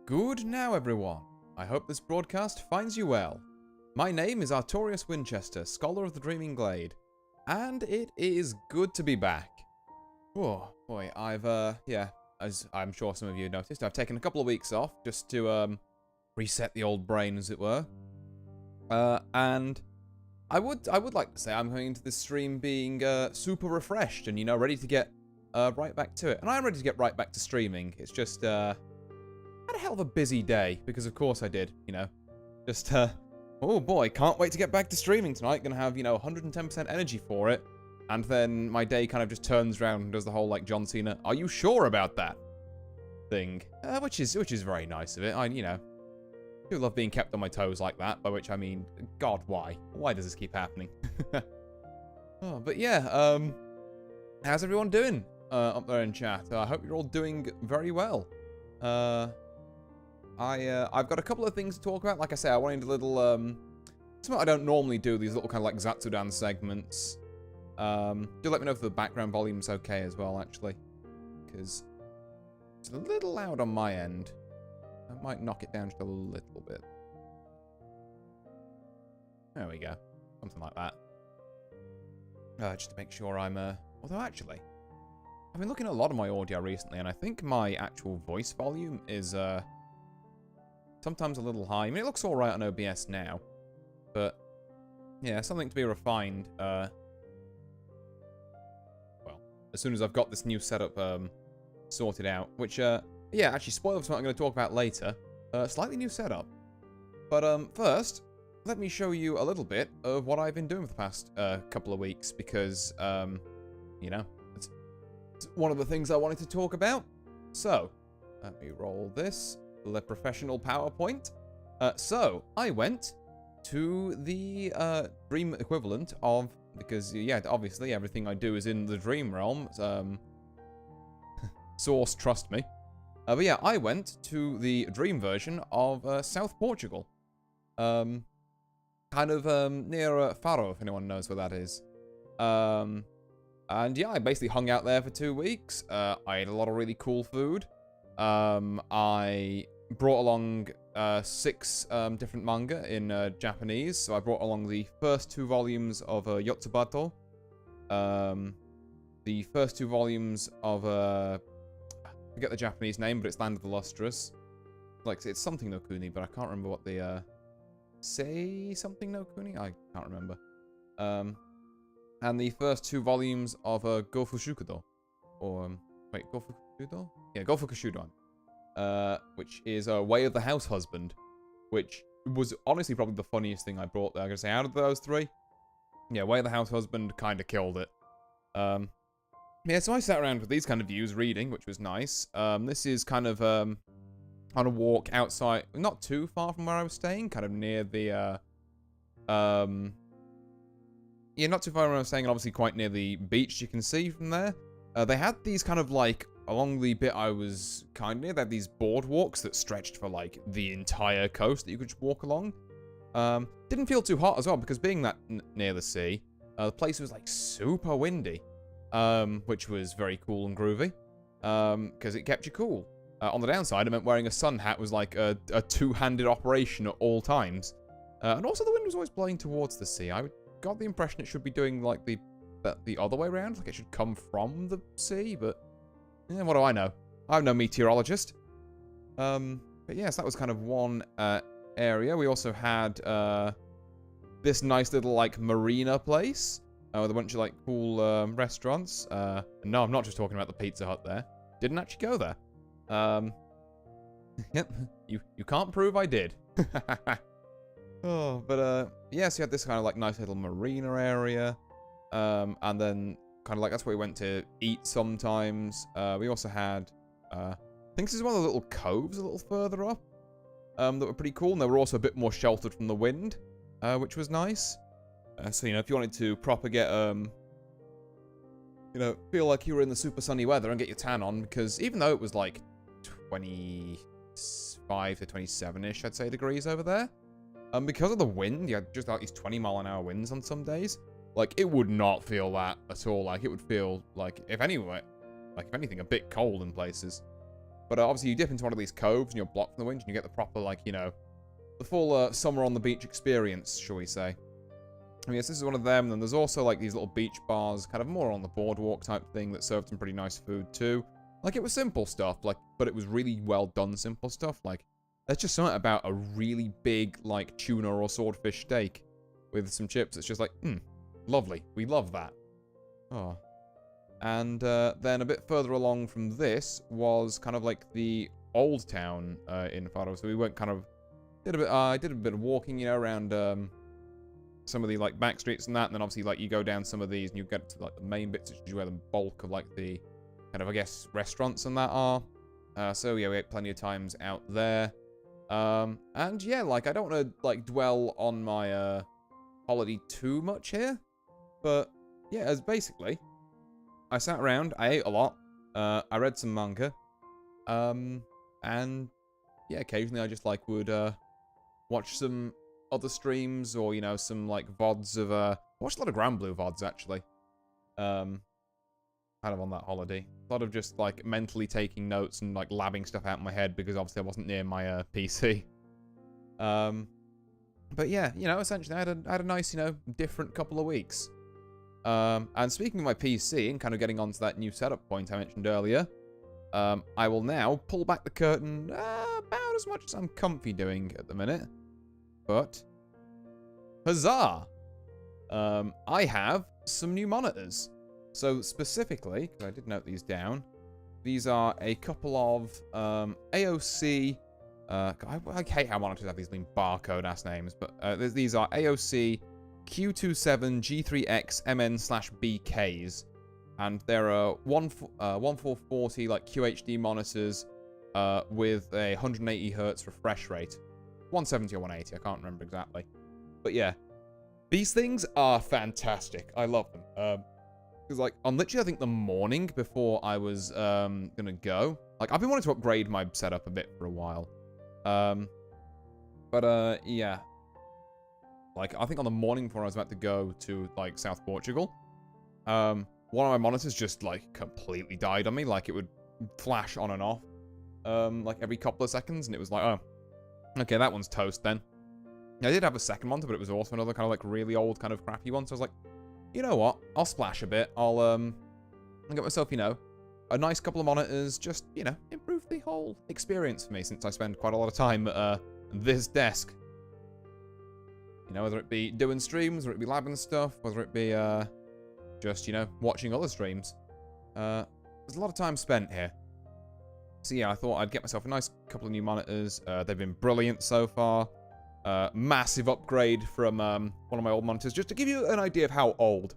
Good now, everyone. I hope this broadcast finds you well. My name is Artorius Winchester, Scholar of the Dreaming Glade, and it is good to be back. Oh, boy, as I'm sure some of you noticed, I've taken a couple of weeks off just to, reset the old brain, as it were. And I would like to say I'm going into this stream being, super refreshed and, ready to get, right back to it. And I'm ready to get right back to streaming. It's just, had a hell of a busy day, because of course I did, Just, oh boy, can't wait to get back to streaming tonight. Gonna have, 110% energy for it. And then my day kind of just turns around and does the whole, like, John Cena, "Are you sure about that?" thing. Which is very nice of it. I do love being kept on my toes like that, by which I mean, God, why? Why does this keep happening? Oh, but yeah, how's everyone doing up there in chat? I hope you're all doing very well. I've got a couple of things to talk about. Like I say, I wanted a little, something I don't normally do, these little kind of like Zatsudan segments. Do let me know if the background volume's okay as well, actually. Because it's a little loud on my end. I might knock it down just a little bit. There we go. Something like that. Just to make sure I'm, although actually, I've been looking at a lot of my audio recently, and I think my actual voice volume is, sometimes a little high. I mean, it looks alright on OBS now. But, yeah, something to be refined, well, as soon as I've got this new setup, sorted out. Which, yeah, actually, spoiler for something I'm going to talk about later. Slightly new setup. But, first, let me show you a little bit of what I've been doing for the past, couple of weeks. Because, it's one of the things I wanted to talk about. So, let me roll this. The professional PowerPoint. So, I went to the, dream equivalent of... Because, yeah, obviously, everything I do is in the dream realm. Source, trust me. But yeah, I went to the dream version of South Portugal. Kind of near Faro, if anyone knows where that is. And yeah, I basically hung out there for 2 weeks. I ate a lot of really cool food. I brought along 6 different manga in Japanese. So I brought along the first 2 volumes of Yotsubato. The first 2 volumes of... I forget the Japanese name, but it's Land of the Lustrous. Like, it's something no Kuni, but I can't remember what the, say something no Kuni? I can't remember. And the first 2 volumes of, Gofu Shukudo. Or, wait, Gofu Kushudo? Yeah, Gofu Kushudo. Which is, Way of the House Husband. Which was honestly probably the funniest thing I brought there. I'm gonna say, out of those 3, yeah, Way of the House Husband kind of killed it. Yeah, so I sat around with these kind of views reading, which was nice. This is kind of on a walk outside, not too far from where I was staying, kind of near the, yeah, not too far from where I was staying, and obviously quite near the beach, you can see from there. They had these kind of like, along the bit I was kind of near, they had these boardwalks that stretched for like the entire coast that you could just walk along. Didn't feel too hot as well, because being that near the sea, the place was like super windy. Which was very cool and groovy, because it kept you cool. On the downside, it meant wearing a sun hat was like a two-handed operation at all times. And also the wind was always blowing towards the sea. I got the impression it should be doing like the other way around, like it should come from the sea, but yeah, what do I know? I'm no meteorologist. But yes, that was kind of one area. We also had this nice little like marina place. With a bunch of, like, cool restaurants. No, I'm not just talking about the Pizza Hut there. Didn't actually go there. Yep, you can't prove I did. Oh, but, yeah, so you had this kind of, like, nice little marina area. And then, kind of, like, that's where we went to eat sometimes. We also had, I think this is one of the little coves a little further up. That were pretty cool. And they were also a bit more sheltered from the wind, which was nice. So, if you wanted to proper get, feel like you were in the super sunny weather and get your tan on, because even though it was like 25 to 27-ish, I'd say, degrees over there, because of the wind, you had just like these 20-mile-an-hour winds on some days, like, it would not feel that at all. Like, it would feel like, if anything, a bit cold in places. But obviously you dip into one of these coves and you're blocked from the wind and you get the proper, like, you know, the full summer on the beach experience, shall we say. I mean, yes, this is one of them. And then there's also, like, these little beach bars, kind of more on the boardwalk type thing that served some pretty nice food, too. Like, it was simple stuff, like, but it was really well done simple stuff. Like, there's just something about a really big, like, tuna or swordfish steak with some chips. It's just like, lovely. We love that. Oh. And then a bit further along from this was kind of like the old town in Faro. So we went kind of, I did a bit of walking, you know, around some of the, like, back streets and that. And then obviously, like, you go down some of these and you get to, like, the main bits, which is where the bulk of, like, the kind of, I guess, restaurants and that are. So, yeah, we ate plenty of times out there. And, yeah, like, I don't want to, like, dwell on my holiday too much here. But, yeah, as basically, I sat around, I ate a lot, I read some manga, and, yeah, occasionally I just, like, would, watch some other streams, or, you know, some, like, VODs of, I watched a lot of Grand Blue VODs, actually, kind of on that holiday. A lot of just, like, mentally taking notes and, like, labbing stuff out in my head, because obviously I wasn't near my, PC. But yeah, you know, essentially I had a nice, you know, different couple of weeks. And speaking of my PC and kind of getting onto that new setup point I mentioned earlier, I will now pull back the curtain about as much as I'm comfy doing at the minute. But, huzzah! I have some new monitors. So specifically, because I did note these down, these are a couple of AOC... I hate how monitors have these barcode-ass names, but these are AOC Q27G3X MN/BKs, and they're 1440 like QHD monitors with a 180 Hz refresh rate, 170 or 180, I can't remember exactly, but yeah, these things are fantastic. I love them. Because like on literally I think the morning before I was gonna go, like I've been wanting to upgrade my setup a bit for a while. Yeah. Like, I think on the morning before I was about to go to, like, South Portugal, one of my monitors just, like, completely died on me. Like, it would flash on and off, like, every couple of seconds, and it was like, oh, okay, that one's toast then. I did have a second monitor, but it was also another kind of, like, really old, kind of crappy one, so I was like, you know what? I'll splash a bit. I'll get myself, you know, a nice couple of monitors, just, you know, improve the whole experience for me, since I spend quite a lot of time at this desk. You know, whether it be doing streams, whether it be labbing stuff, whether it be just, you know, watching other streams. There's a lot of time spent here. So yeah, I thought I'd get myself a nice couple of new monitors. They've been brilliant so far. Massive upgrade from one of my old monitors, just to give you an idea of how old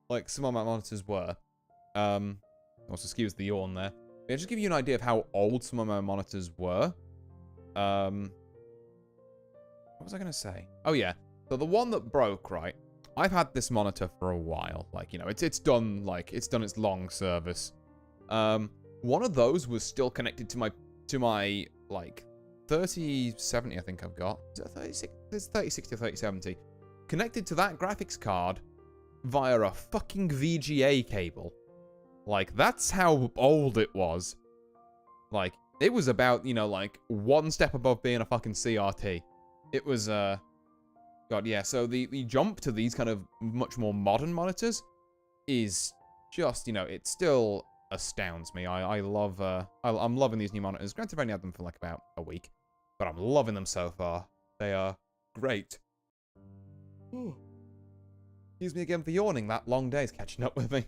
like some of my monitors were. Also excuse the yawn there. Yeah, just give you an idea of how old some of my monitors were. What was I going to say? Oh, yeah. So the one that broke, right? I've had this monitor for a while. Like, you know, it's done, like, it's done its long service. One of those was still connected to my, like, 3070, I think I've got. Is it 36? It's 3060 or 3070. Connected to that graphics card via a fucking VGA cable. Like, that's how old it was. Like, it was about, you know, like, one step above being a fucking CRT. It was, God, yeah, so the jump to these kind of much more modern monitors is just, you know, it still astounds me. I love, I'm loving these new monitors. Granted, I've only had them for, like, about a week, but I'm loving them so far. They are great. Excuse me again for yawning. That long day's catching up with me.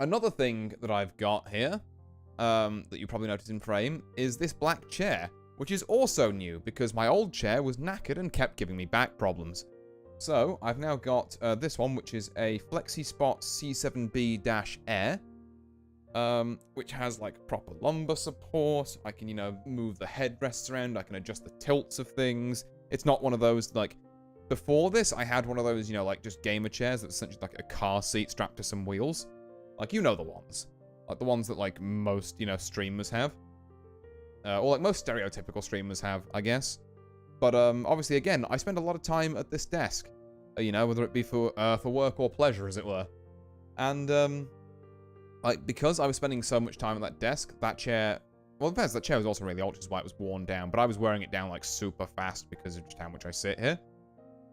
Another thing that I've got here, that you probably noticed in frame, is this black chair, which is also new because my old chair was knackered and kept giving me back problems. So I've now got this one, which is a FlexiSpot C7B-Air, which has like proper lumbar support. I can, you know, move the headrests around. I can adjust the tilts of things. It's not one of those, like, before this, I had one of those, you know, like, just gamer chairs that's essentially like a car seat strapped to some wheels. Like, you know the ones. Like, the ones that, like, most, you know, streamers have. Or, like, most stereotypical streamers have, I guess. But, obviously, again, I spend a lot of time at this desk. You know, whether it be for work or pleasure, as it were. And, like, because I was spending so much time at that desk, that chair... Well, it depends, that chair was also really old, which is why it was worn down, but I was wearing it down, like, super fast because of just how much I sit here.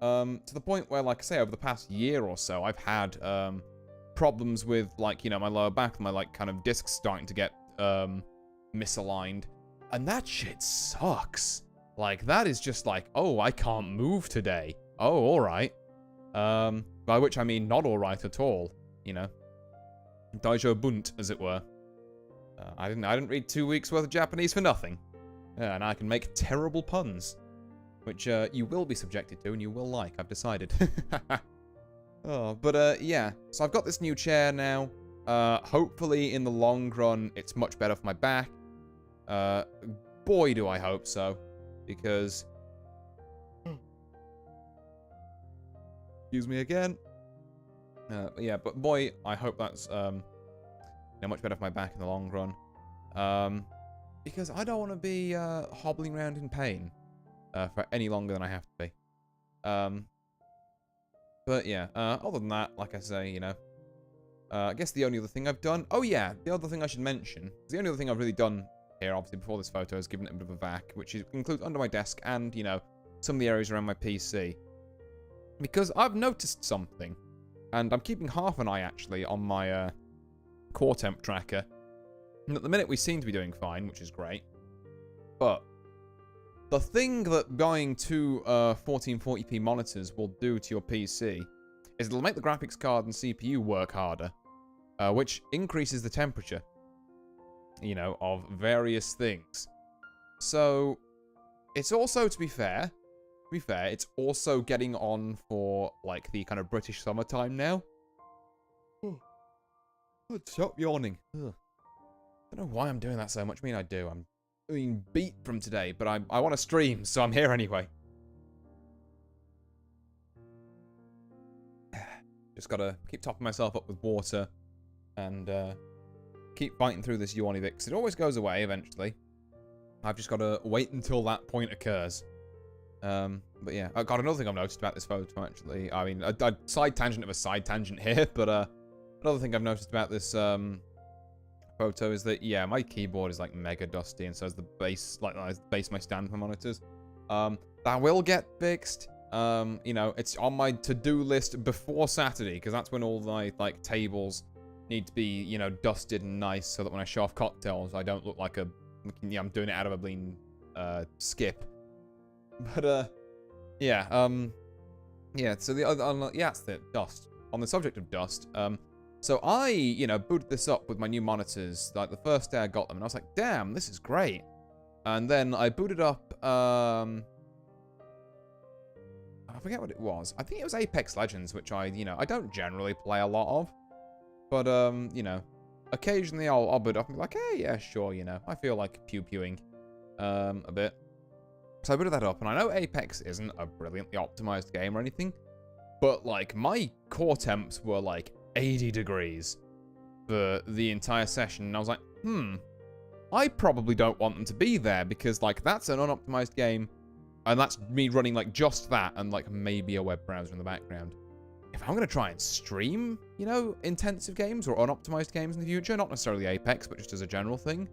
To the point where, like I say, over the past year or so, I've had, problems with, like, you know, my lower back, my, like, kind of discs starting to get, misaligned. And that shit sucks. Like, that is just like, oh, I can't move today. Oh, alright. By which I mean not alright at all, you know. Daijo bunt, as it were. I didn't read 2 weeks worth of Japanese for nothing. And I can make terrible puns. Which, you will be subjected to and you will like, I've decided. Oh, but, yeah. So I've got this new chair now. Hopefully, in the long run, it's much better for my back. Boy, do I hope so. Because... Excuse me again. Yeah, but boy, I hope that's, you know, much better for my back in the long run. Because I don't want to be, hobbling around in pain. For any longer than I have to be. But yeah, other than that, like I say, you know, I guess the only other thing I've done... Oh yeah, the other thing I should mention, the only other thing I've really done here, obviously, before this photo is given it a bit of a vac, which includes under my desk and, you know, some of the areas around my PC. Because I've noticed something, and I'm keeping half an eye, actually, on my core temp tracker. And at the minute, we seem to be doing fine, which is great. But... the thing that buying two 1440p monitors will do to your PC is it'll make the graphics card and CPU work harder, which increases the temperature, you know, of various things. So, it's also, to be fair, it's also getting on for, like, the kind of British summertime now. Stop yawning. Ugh. I don't know why I'm doing that so much. I mean, I do. I'm being beat from today, but I want to stream, so I'm here anyway. Just gotta keep topping myself up with water and keep fighting through this yawny bit, 'cause it always goes away eventually. I've just gotta wait until that point occurs. But yeah, I got another thing I've noticed about this photo, actually. I mean, a side tangent of a side tangent here, but another thing I've noticed about this photo is that, yeah, my keyboard is like mega dusty, and so is the base, like the base of my stand for monitors. That will get fixed. You know, it's on my to-do list before Saturday, because that's when all my, like, tables need to be, you know, dusted and nice, so that when I show off cocktails, I don't look like a, yeah, I'm doing it out of a bleeding, skip. But, yeah, yeah, so the other, yeah, it's the dust. On the subject of dust, so I, you know, booted this up with my new monitors, like, the first day I got them, and I was like, damn, this is great. And then I booted up, I forget what it was. I think it was Apex Legends, which I, you know, I don't generally play a lot of. But, you know, occasionally I'll boot up and be like, hey, yeah, sure, you know, I feel like pew-pewing, a bit. So I booted that up, and I know Apex isn't a brilliantly optimized game or anything, but, like, my core temps were, like, 80 degrees for the entire session, and I was like, I probably don't want them to be there, because, like, that's an unoptimized game, and that's me running, like, just that, and, like, maybe a web browser in the background. If I'm going to try and stream, you know, intensive games or unoptimized games in the future, not necessarily Apex, but just as a general thing,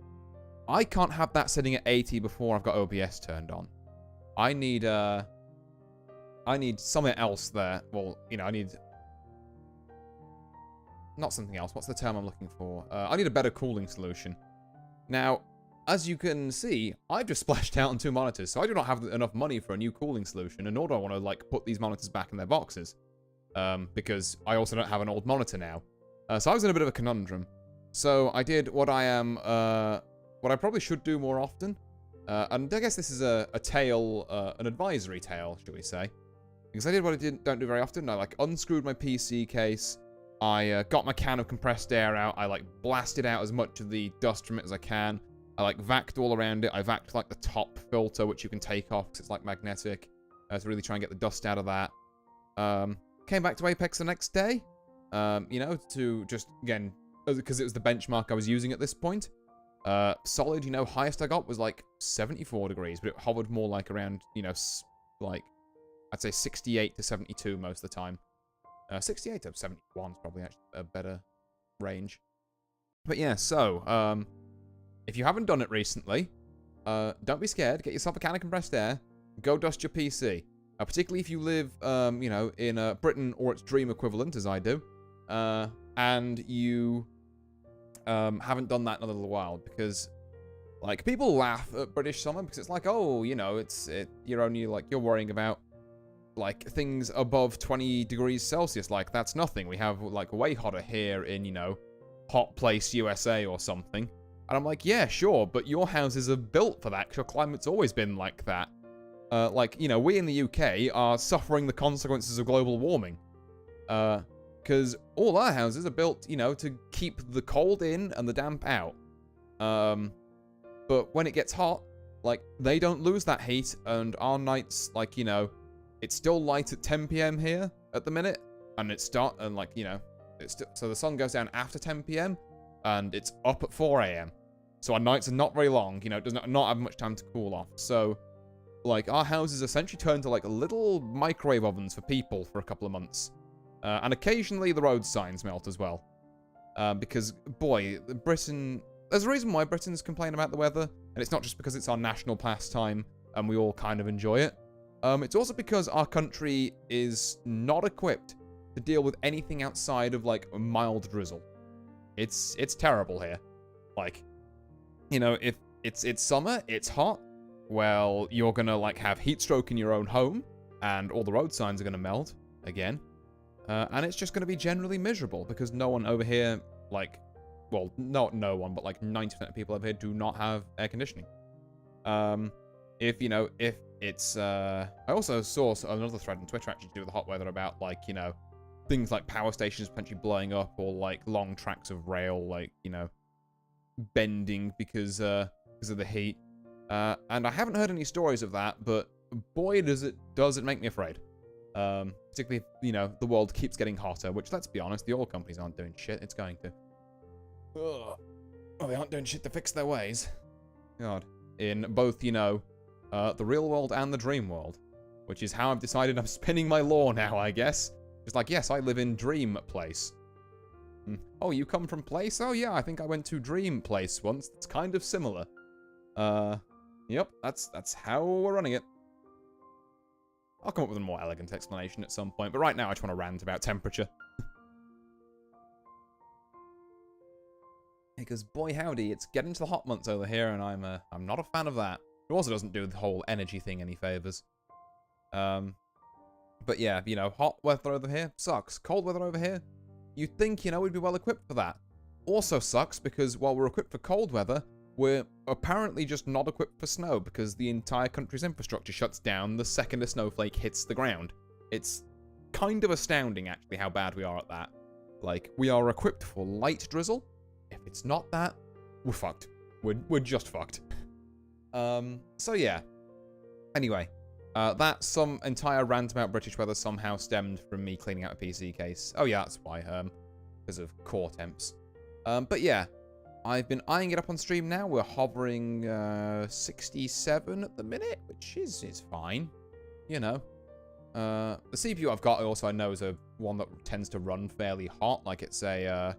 I can't have that sitting at 80 before I've got OBS turned on. I need something else there. Well, you know, I need... Not something else. What's the term I'm looking for? I need a better cooling solution. Now, as you can see, I've just splashed out on 2 monitors, so I do not have enough money for a new cooling solution, and nor do I want to, like, put these monitors back in their boxes. Because I also don't have an old monitor now. So I was in a bit of a conundrum. So I did what I am, what I probably should do more often. And I guess this is a tale, an advisory tale, should we say. Because I did what I don't do very often. I, like, unscrewed my PC case. I got my can of compressed air out. I, like, blasted out as much of the dust from it as I can. I, like, vacuumed all around it. I vacuumed, like, the top filter, which you can take off because it's, like, magnetic. To really try and get the dust out of that. Came back to Apex the next day. You know, to just, again, because it was the benchmark I was using at this point. Solid, you know, highest I got was, like, 74 degrees. But it hovered more, like, around, you know, like, I'd say 68 to 72 most of the time. 68 to 71 is probably actually a better range. But yeah, so, if you haven't done it recently, don't be scared. Get yourself a can of compressed air. Go dust your PC. Particularly if you live, you know, in Britain or its dream equivalent, as I do. And you haven't done that in a little while. Because, like, people laugh at British summer because it's like, oh, you know, you're only, like, you're worrying about, like, things above 20 degrees Celsius. Like, that's nothing. We have, like, way hotter here in, you know, Hot Place USA or something. And I'm like, yeah, sure, but your houses are built for that because your climate's always been like that. Like, you know, we in the UK are suffering the consequences of global warming. Because all our houses are built, you know, to keep the cold in and the damp out. But when it gets hot, like, they don't lose that heat, and our nights, like, you know, it's still light at 10 p.m. here at the minute, and like, you know, so the sun goes down after 10 p.m., and it's up at 4 a.m. So our nights are not very long, you know, it does not have much time to cool off. So, like, our houses essentially turn to, like, little microwave ovens for people for a couple of months. And occasionally the road signs melt as well. Because, boy, Britain... There's a reason why Britons complain about the weather, and it's not just because it's our national pastime and we all kind of enjoy it. It's also because our country is not equipped to deal with anything outside of, like, a mild drizzle. It's terrible here. Like, you know, if it's summer, it's hot, well, you're gonna, like, have heat stroke in your own home, and all the road signs are gonna melt, again. And it's just gonna be generally miserable, because no one over here, like, well, not no one, but, like, 90% of people over here do not have air conditioning. If, you know, if it's, I also saw another thread on Twitter actually to do with the hot weather about, like, you know, things like power stations potentially blowing up, or, like, long tracks of rail, like, you know, bending because of the heat. And I haven't heard any stories of that, but boy, does it make me afraid. Particularly if, you know, the world keeps getting hotter, which, let's be honest, the oil companies aren't doing shit. It's going to. Ugh. Oh, they aren't doing shit to fix their ways. God. In both, you know, the real world and the dream world. Which is how I've decided I'm spinning my lore now, I guess. It's like, yes, I live in Dream Place. Oh, you come from Place? Oh, yeah, I think I went to Dream Place once. It's kind of similar. Yep, that's how we're running it. I'll come up with a more elegant explanation at some point, but right now I just want to rant about temperature. Because, boy howdy, it's getting to the hot months over here, and I'm not a fan of that. It also doesn't do the whole energy thing any favors. But yeah, you know, hot weather over here sucks. Cold weather over here, you'd think, you know, we'd be well equipped for that. Also sucks because while we're equipped for cold weather, we're apparently just not equipped for snow because the entire country's infrastructure shuts down the second a snowflake hits the ground. It's kind of astounding, actually, how bad we are at that. Like, we are equipped for light drizzle. If it's not that, we're fucked. We're just fucked. So yeah. Anyway, that some entire rant about British weather somehow stemmed from me cleaning out a PC case. Oh yeah, that's why, because of core temps. But yeah, I've been eyeing it up on stream now. We're hovering 67 at the minute, which is fine. You know. The CPU I've got also I know is one that tends to run fairly hot, like it's a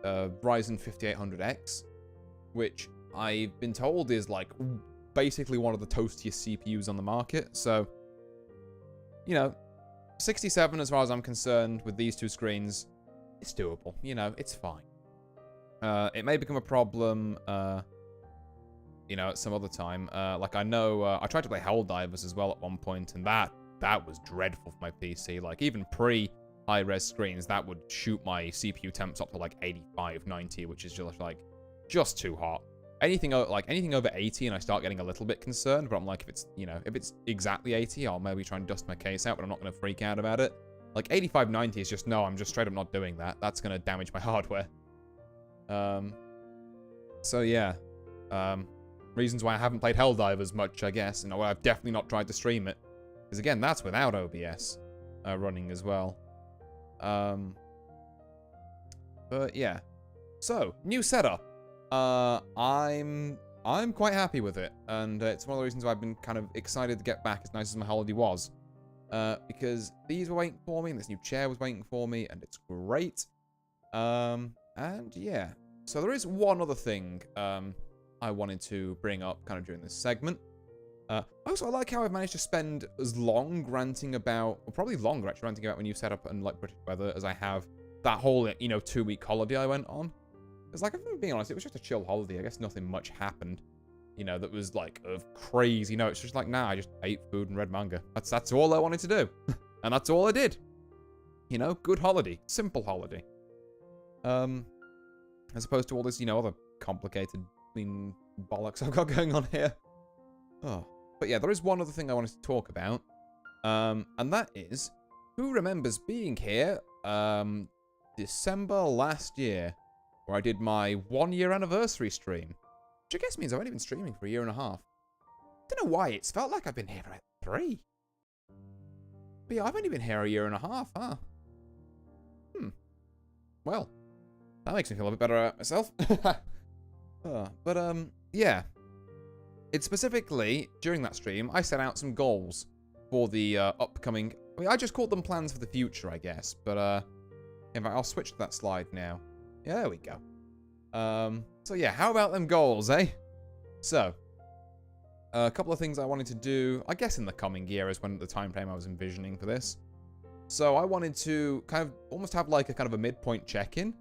Ryzen 5800X, which I've been told is like basically one of the toastiest CPUs on the market. So, you know, 67 as far as I'm concerned with these two screens, it's doable. You know, it's fine. It may become a problem, you know, at some other time. Like I know, I tried to play Helldivers as well at one point, and that was dreadful for my PC. Like even high-res screens, that would shoot my CPU temps up to like 85, 90, which is just too hot. Anything over 80 and I start getting a little bit concerned, but I'm like, if it's exactly 80, I'll maybe try and dust my case out, but I'm not going to freak out about it. Like 85, 90 is just, no, I'm just straight up not doing that. That's going to damage my hardware. So yeah. Reasons why I haven't played Helldivers much, I guess, and I've definitely not tried to stream it. Because again, that's without OBS running as well. But yeah. So, new setup. I'm quite happy with it, and it's one of the reasons why I've been kind of excited to get back, as nice as my holiday was. Because these were waiting for me, and this new chair was waiting for me, and it's great. And yeah. So there is one other thing I wanted to bring up kind of during this segment. Also, I like how I've managed to spend as long ranting about, or probably longer actually ranting about when you set up and like British weather as I have that whole, 2-week holiday I went on. Because, like, if I'm being honest, it was just a chill holiday. I guess nothing much happened, that was like of crazy. It's just like, nah, I just ate food and read manga. That's all I wanted to do. And that's all I did. Good holiday. Simple holiday. As opposed to all this, other complicated bollocks I've got going on here. Oh. But yeah, there is one other thing I wanted to talk about. And that is, who remembers being here, December last year, where I did my 1-year anniversary stream. Which I guess means I've only been streaming for a year and a half. Don't know why, it's felt like I've been here for 3. But yeah, I've only been here a year and a half, huh? Well, that makes me feel a bit better about myself. Yeah. It's specifically, during that stream, I set out some goals for the upcoming... I just called them plans for the future, I guess. But, in fact, I'll switch to that slide now. Yeah, there we go. So yeah, how about them goals, eh? So, a couple of things I wanted to do, I guess in the coming year is when the time frame I was envisioning for this. So I wanted to kind of almost have like a kind of a midpoint check-in.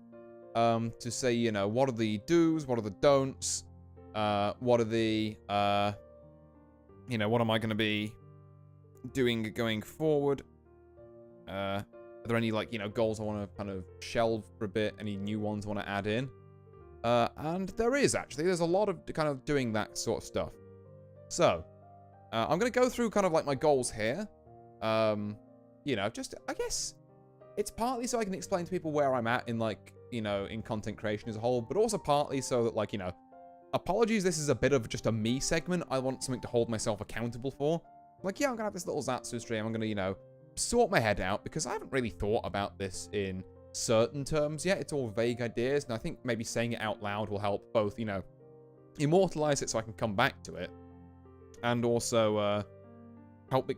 To say, what are the do's, what are the don'ts, what are the, what am I going to be doing going forward? Are there any, like, goals I want to kind of shelve for a bit? Any new ones I want to add in? And there is, actually. There's a lot of kind of doing that sort of stuff. So, I'm going to go through kind of, like, my goals here. Just, I guess, it's partly so I can explain to people where I'm at in, like, in content creation as a whole, but also partly so that, like, apologies, this is a bit of just a me segment. I want something to hold myself accountable for. Like, yeah, I'm going to have this little Zatsu stream. I'm going to, sort my head out, because I haven't really thought about this in certain terms yet. It's all vague ideas, and I think maybe saying it out loud will help both, immortalize it so I can come back to it, and also help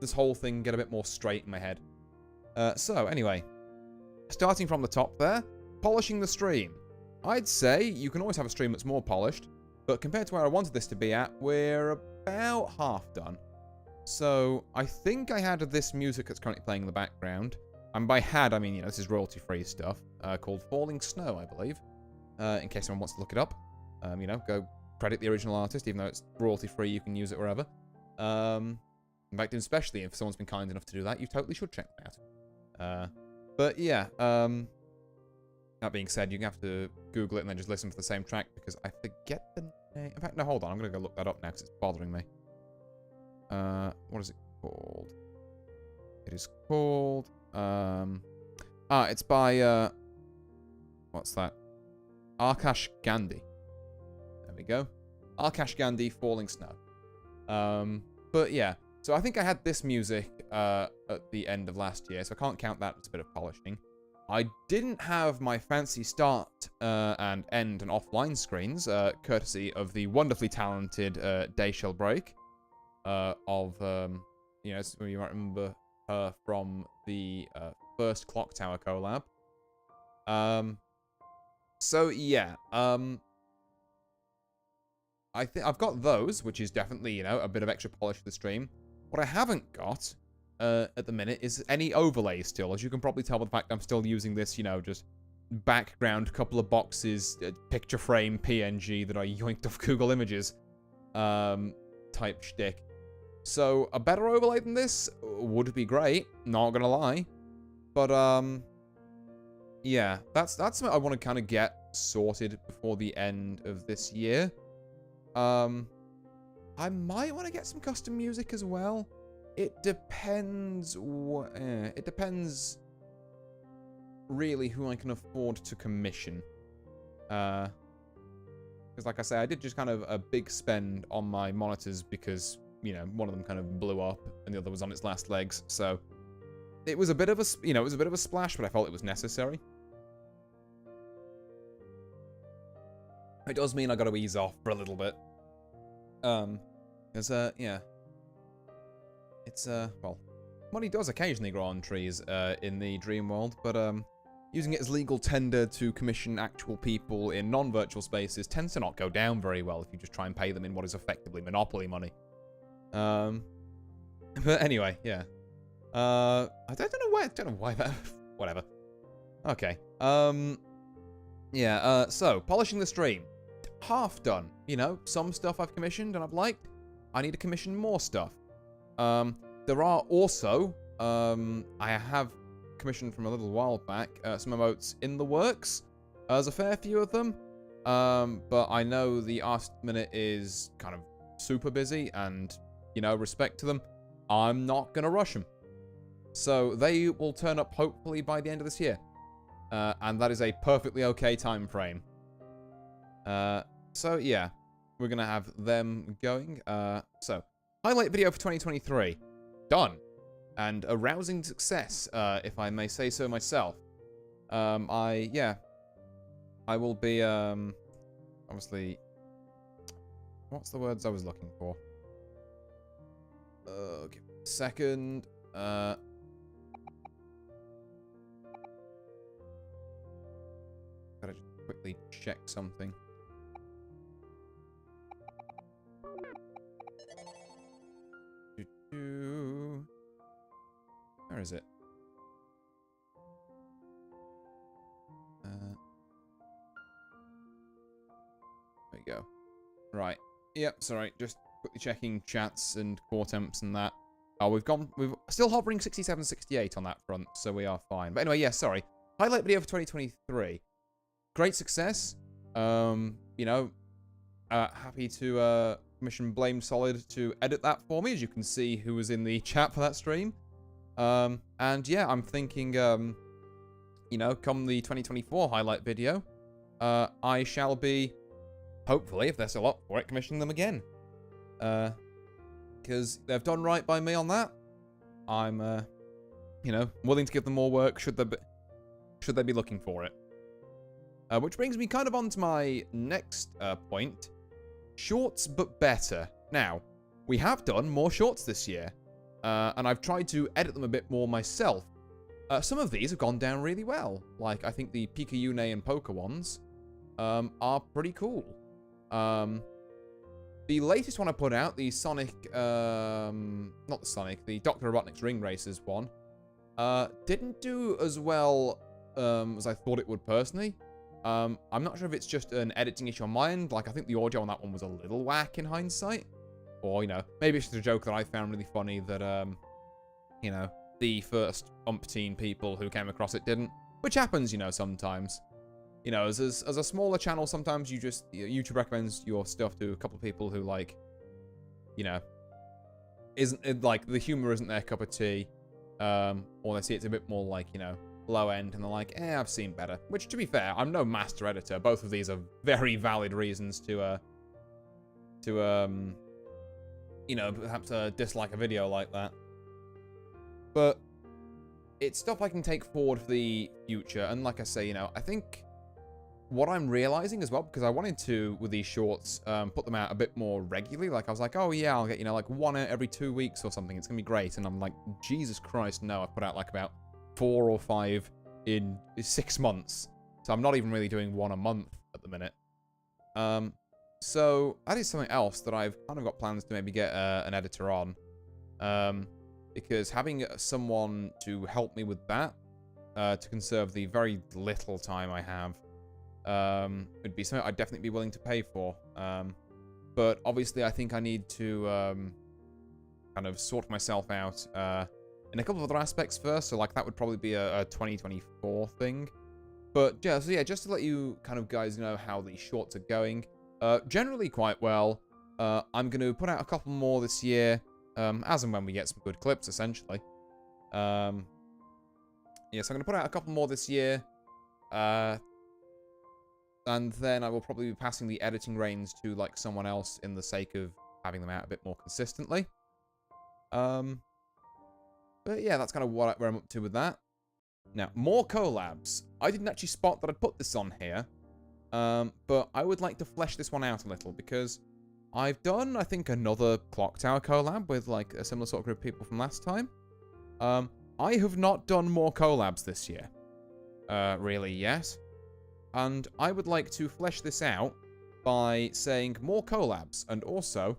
this whole thing get a bit more straight in my head. So, anyway, starting from the top there, polishing the stream. I'd say you can always have a stream that's more polished, but compared to where I wanted this to be at, we're about half done. So, I think I had this music that's currently playing in the background. And by had, I mean, this is royalty-free stuff, called Falling Snow, I believe. In case anyone wants to look it up. Go credit the original artist, even though it's royalty-free, you can use it wherever. In fact, especially if someone's been kind enough to do that, you totally should check them out. But yeah, that being said, you can have to Google it and then just listen for the same track, because I forget the name. In fact, no, hold on, I'm going to go look that up now, because it's bothering me. What is it called? It is called, it's by, what's that? Akash Gandhi. There we go. Akash Gandhi, Falling Snow. But yeah, so I think I had this music, at the end of last year, so I can't count that as a bit of polishing. I didn't have my fancy start, and end and offline screens, courtesy of the wonderfully talented, Dayshell Break. You might remember her from the first Clock Tower collab. So yeah, I think I've got those, which is definitely, a bit of extra polish for the stream. What I haven't got at the minute is any overlays still, as you can probably tell by the fact I'm still using this, just background, couple of boxes, picture frame PNG that I yoinked off Google Images type shtick. So, a better overlay than this would be great, not gonna lie. But, yeah, that's something I want to kind of get sorted before the end of this year. I might want to get some custom music as well. It depends it depends really who I can afford to commission. Because like I say, I did just kind of a big spend on my monitors because, one of them kind of blew up and the other was on its last legs. So it was a bit of a, it was a bit of a splash, but I felt it was necessary. It does mean I got to ease off for a little bit. Because, yeah. It's, well, money does occasionally grow on trees, in the dream world, but, using it as legal tender to commission actual people in non-virtual spaces tends to not go down very well if you just try and pay them in what is effectively monopoly money. But anyway, yeah. I don't know why that... Whatever. Okay. Yeah, so, polishing the stream. Half done. You know, some stuff I've commissioned and I've liked. I need to commission more stuff. There are also, I have commissioned from a little while back, some emotes in the works. There's a fair few of them. But I know the Artist Minute is kind of super busy and, you know, respect to them. I'm not going to rush them. So they will turn up hopefully by the end of this year. And that is a perfectly okay time frame. So yeah, we're going to have them going. So, highlight video for 2023. Done. And a rousing success, if I may say so myself. I will be, obviously... What's the words I was looking for? Give me a second. Gotta just quickly check something. Where is it? There we go. Right. Yep, sorry. Just quickly checking chats and core temps and that. Oh, we're still hovering 67, 68 on that front, so we are fine. But anyway, yeah, sorry. Highlight video for 2023. Great success. You know, happy to commission Blame Solid to edit that for me, as you can see who was in the chat for that stream. And yeah, I'm thinking, you know, come the 2024 highlight video, I shall be, hopefully, if they're still up for it, commissioning them again. Because they've done right by me on that. I'm, you know, willing to give them more work should they be looking for it. Which brings me kind of on to my next point. Shorts, but better. Now, we have done more shorts this year. And I've tried to edit them a bit more myself. Some of these have gone down really well. Like, I think the Pika Yune and Poker ones are pretty cool. The latest one I put out, the Sonic, not the Sonic, the Dr. Robotnik's Ring Racers one, didn't do as well as I thought it would personally. I'm not sure if it's just an editing issue on my end. Like, I think the audio on that one was a little whack in hindsight. Or, you know, maybe it's just a joke that I found really funny that, you know, the first umpteen people who came across it didn't. Which happens, you know, sometimes. You know, as a smaller channel, sometimes YouTube recommends your stuff to a couple of people who, like, you know, like, the humor isn't their cup of tea. Or they see it's a bit more, like, you know, low end, and they're like, I've seen better. Which, to be fair, I'm no master editor. Both of these are very valid reasons to you know, perhaps dislike a video like that. But it's stuff I can take forward for the future. And like I say, you know, I think what I'm realizing as well, because I wanted to, with these shorts, put them out a bit more regularly. Like, I was like, oh yeah, I'll get, you know, like one out every 2 weeks or something. It's going to be great. And I'm like, Jesus Christ, no. I put out like about 4 or 5 in 6 months. So I'm not even really doing one a month at the minute. So that is something else that I've kind of got plans to maybe get an editor on. Because having someone to help me with that, to conserve the very little time I have, would be something I'd definitely be willing to pay for. But obviously I think I need to kind of sort myself out in a couple of other aspects first. So like that would probably be a 2024 thing. But yeah, so yeah, just to let you kind of guys know how the shorts are going. Generally quite well. I'm going to put out a couple more this year, as and when we get some good clips, essentially. Yeah, so I'm going to put out a couple more this year. And then I will probably be passing the editing reins to, like, someone else in the sake of having them out a bit more consistently. But yeah, that's kind of where I'm up to with that. Now, more collabs. I didn't actually spot that I'd put this on here. But I would like to flesh this one out a little, because I've done, I think, another Clock Tower collab with, like, a similar sort of group of people from last time. I have not done more collabs this year. really yet. And I would like to flesh this out by saying more collabs, and also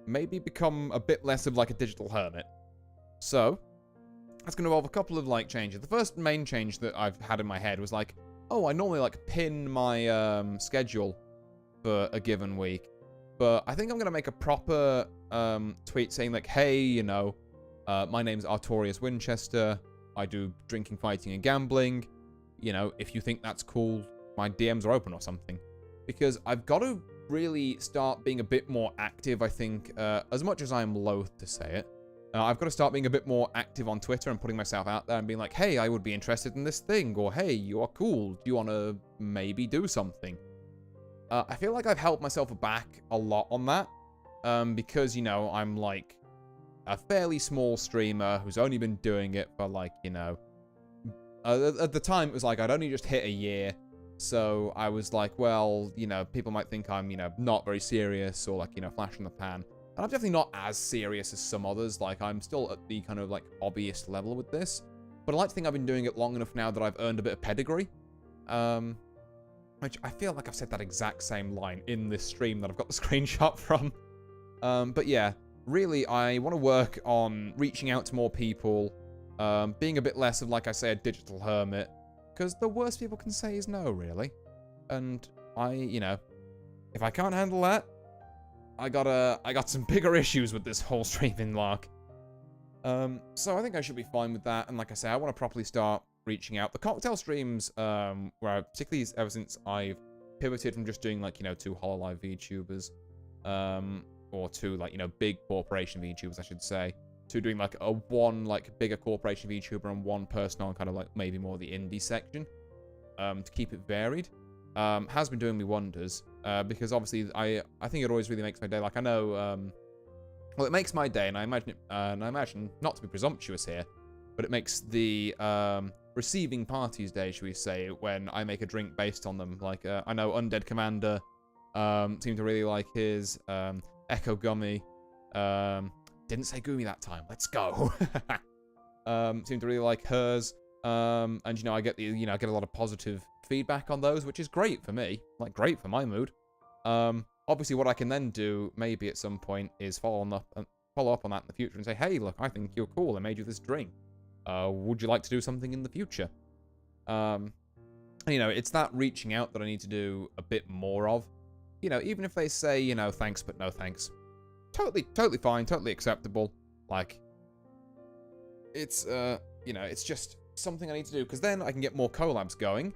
maybe become a bit less of like a digital hermit. So, that's going to involve a couple of like changes. The first main change that I've had in my head was like, oh, I normally like pin my schedule for a given week. But I think I'm going to make a proper tweet saying like, hey, you know, my name's Artorius Winchester. I do drinking, fighting, and gambling. You know, if you think that's cool, my DMs are open or something. Because I've got to really start being a bit more active, I think, as much as I'm loath to say it. I've got to start being a bit more active on Twitter and putting myself out there and being like, hey, I would be interested in this thing. Or, hey, you are cool. Do you want to maybe do something? I feel like I've held myself back a lot on that. Because, you know, I'm like a fairly small streamer who's only been doing it for like, you know, at the time it was like I'd only just hit a year. So I was like, well, you know, people might think I'm, you know, not very serious or like, you know, flash in the pan. And I'm definitely not as serious as some others. Like, I'm still at the kind of like hobbyist level with this. But I like to think I've been doing it long enough now that I've earned a bit of pedigree. Which I feel like I've said that exact same line in this stream that I've got the screenshot from. But yeah, really, I want to work on reaching out to more people. Being a bit less of, like I say, a digital hermit. Because the worst people can say is no, really. And you know, if I can't handle that, I got some bigger issues with this whole streaming lark. So I think I should be fine with that. And like I say, I want to properly start reaching out. The cocktail streams, where particularly ever since I've pivoted from just doing like, you know, 2 HoloLive VTubers, or 2 like, you know, big corporation VTubers, I should say, to doing like a 1 like bigger corporation VTuber and 1 person on kind of like maybe more the indie section, to keep it varied, has been doing me wonders. Because obviously I think it always really makes my day. Like I know, well, it makes my day, and I imagine not to be presumptuous here, but it makes the receiving party's day, should we say, when I make a drink based on them. Like I know Undead Commander seemed to really like his, Echo Gummy. Didn't say Gumi that time. Let's go. Seemed to really like hers. And you know, I get I get a lot of positive feedback on those, which is great for me. Like great for my mood. Obviously, what I can then do, maybe at some point, is follow up on that in the future and say, hey, look, I think you're cool. I made you this drink. Would you like to do something in the future? And, you know, it's that reaching out that I need to do a bit more of. You know, even if they say, you know, thanks, but no thanks. Totally fine, totally acceptable. Like, it's, you know, it's just something I need to do, because then I can get more collabs going.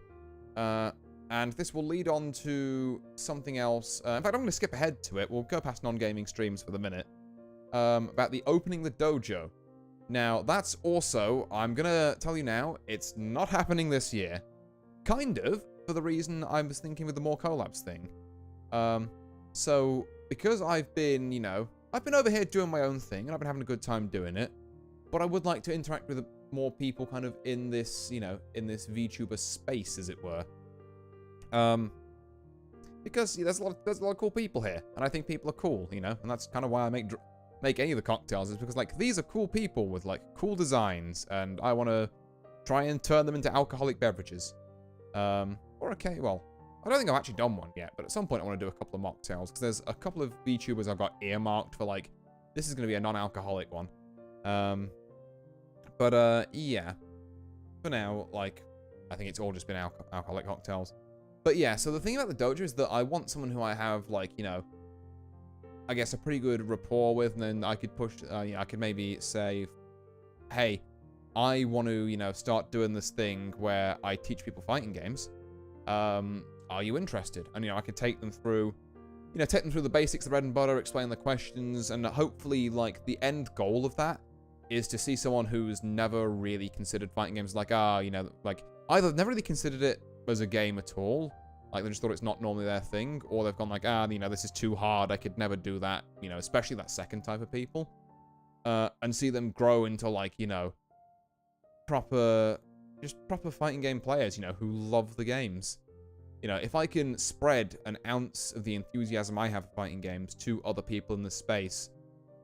And this will lead on to something else. In fact, I'm going to skip ahead to it. We'll go past non-gaming streams for the minute. About the opening the dojo. Now, that's also, I'm going to tell you now, it's not happening this year. Kind of, for the reason I was thinking with the more collabs thing. So, because I've been, you know, I've been over here doing my own thing, and I've been having a good time doing it. But I would like to interact with more people kind of in this, you know, in this VTuber space, as it were. Because there's a lot of cool people here, and I think people are cool, you know, and that's kind of why I make any of the cocktails, is because like these are cool people with like cool designs, and I want to try and turn them into alcoholic beverages. Or okay, well, I don't think I've actually done one yet, but at some point I want to do a couple of mocktails, because there's a couple of VTubers I've got earmarked for like, this is going to be a non-alcoholic one. Yeah, for now, like, I think it's all just been alcoholic cocktails. But yeah, so the thing about the dojo is that I want someone who I have, like, you know, I guess a pretty good rapport with, and then I could push, you know, I could maybe say, hey, I want to, you know, start doing this thing where I teach people fighting games. Are you interested? And, you know, I could take them through, you know, take them through the basics, the bread and butter, explain the questions, and hopefully, like, the end goal of that is to see someone who's never really considered fighting games, like, you know, like, either never really considered it as a game at all, like they just thought it's not normally their thing, or they've gone like, you know, this is too hard, I could never do that, you know, especially that second type of people, and see them grow into, like, you know, proper fighting game players, you know, who love the games. You know, if I can spread an ounce of the enthusiasm I have for fighting games to other people in this space,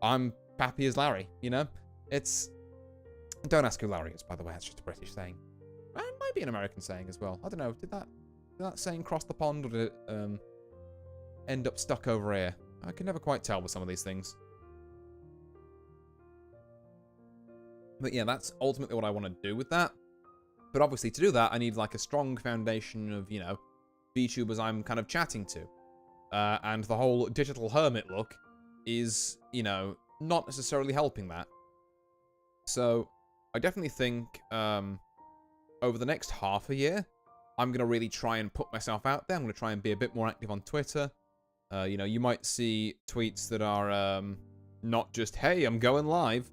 I'm happy as Larry, you know? It's... Don't ask who Larry is, by the way, that's just a British saying. it might be an American saying as well. I don't know. Did that saying cross the pond, or did it end up stuck over here? I can never quite tell with some of these things. But yeah, that's ultimately what I want to do with that. But obviously, to do that, I need like a strong foundation of, you know, VTubers I'm kind of chatting to. And the whole digital hermit look is, you know, not necessarily helping that. So I definitely think over the next half a year, I'm going to really try and put myself out there. I'm going to try and be a bit more active on Twitter. You know, you might see tweets that are not just, hey, I'm going live.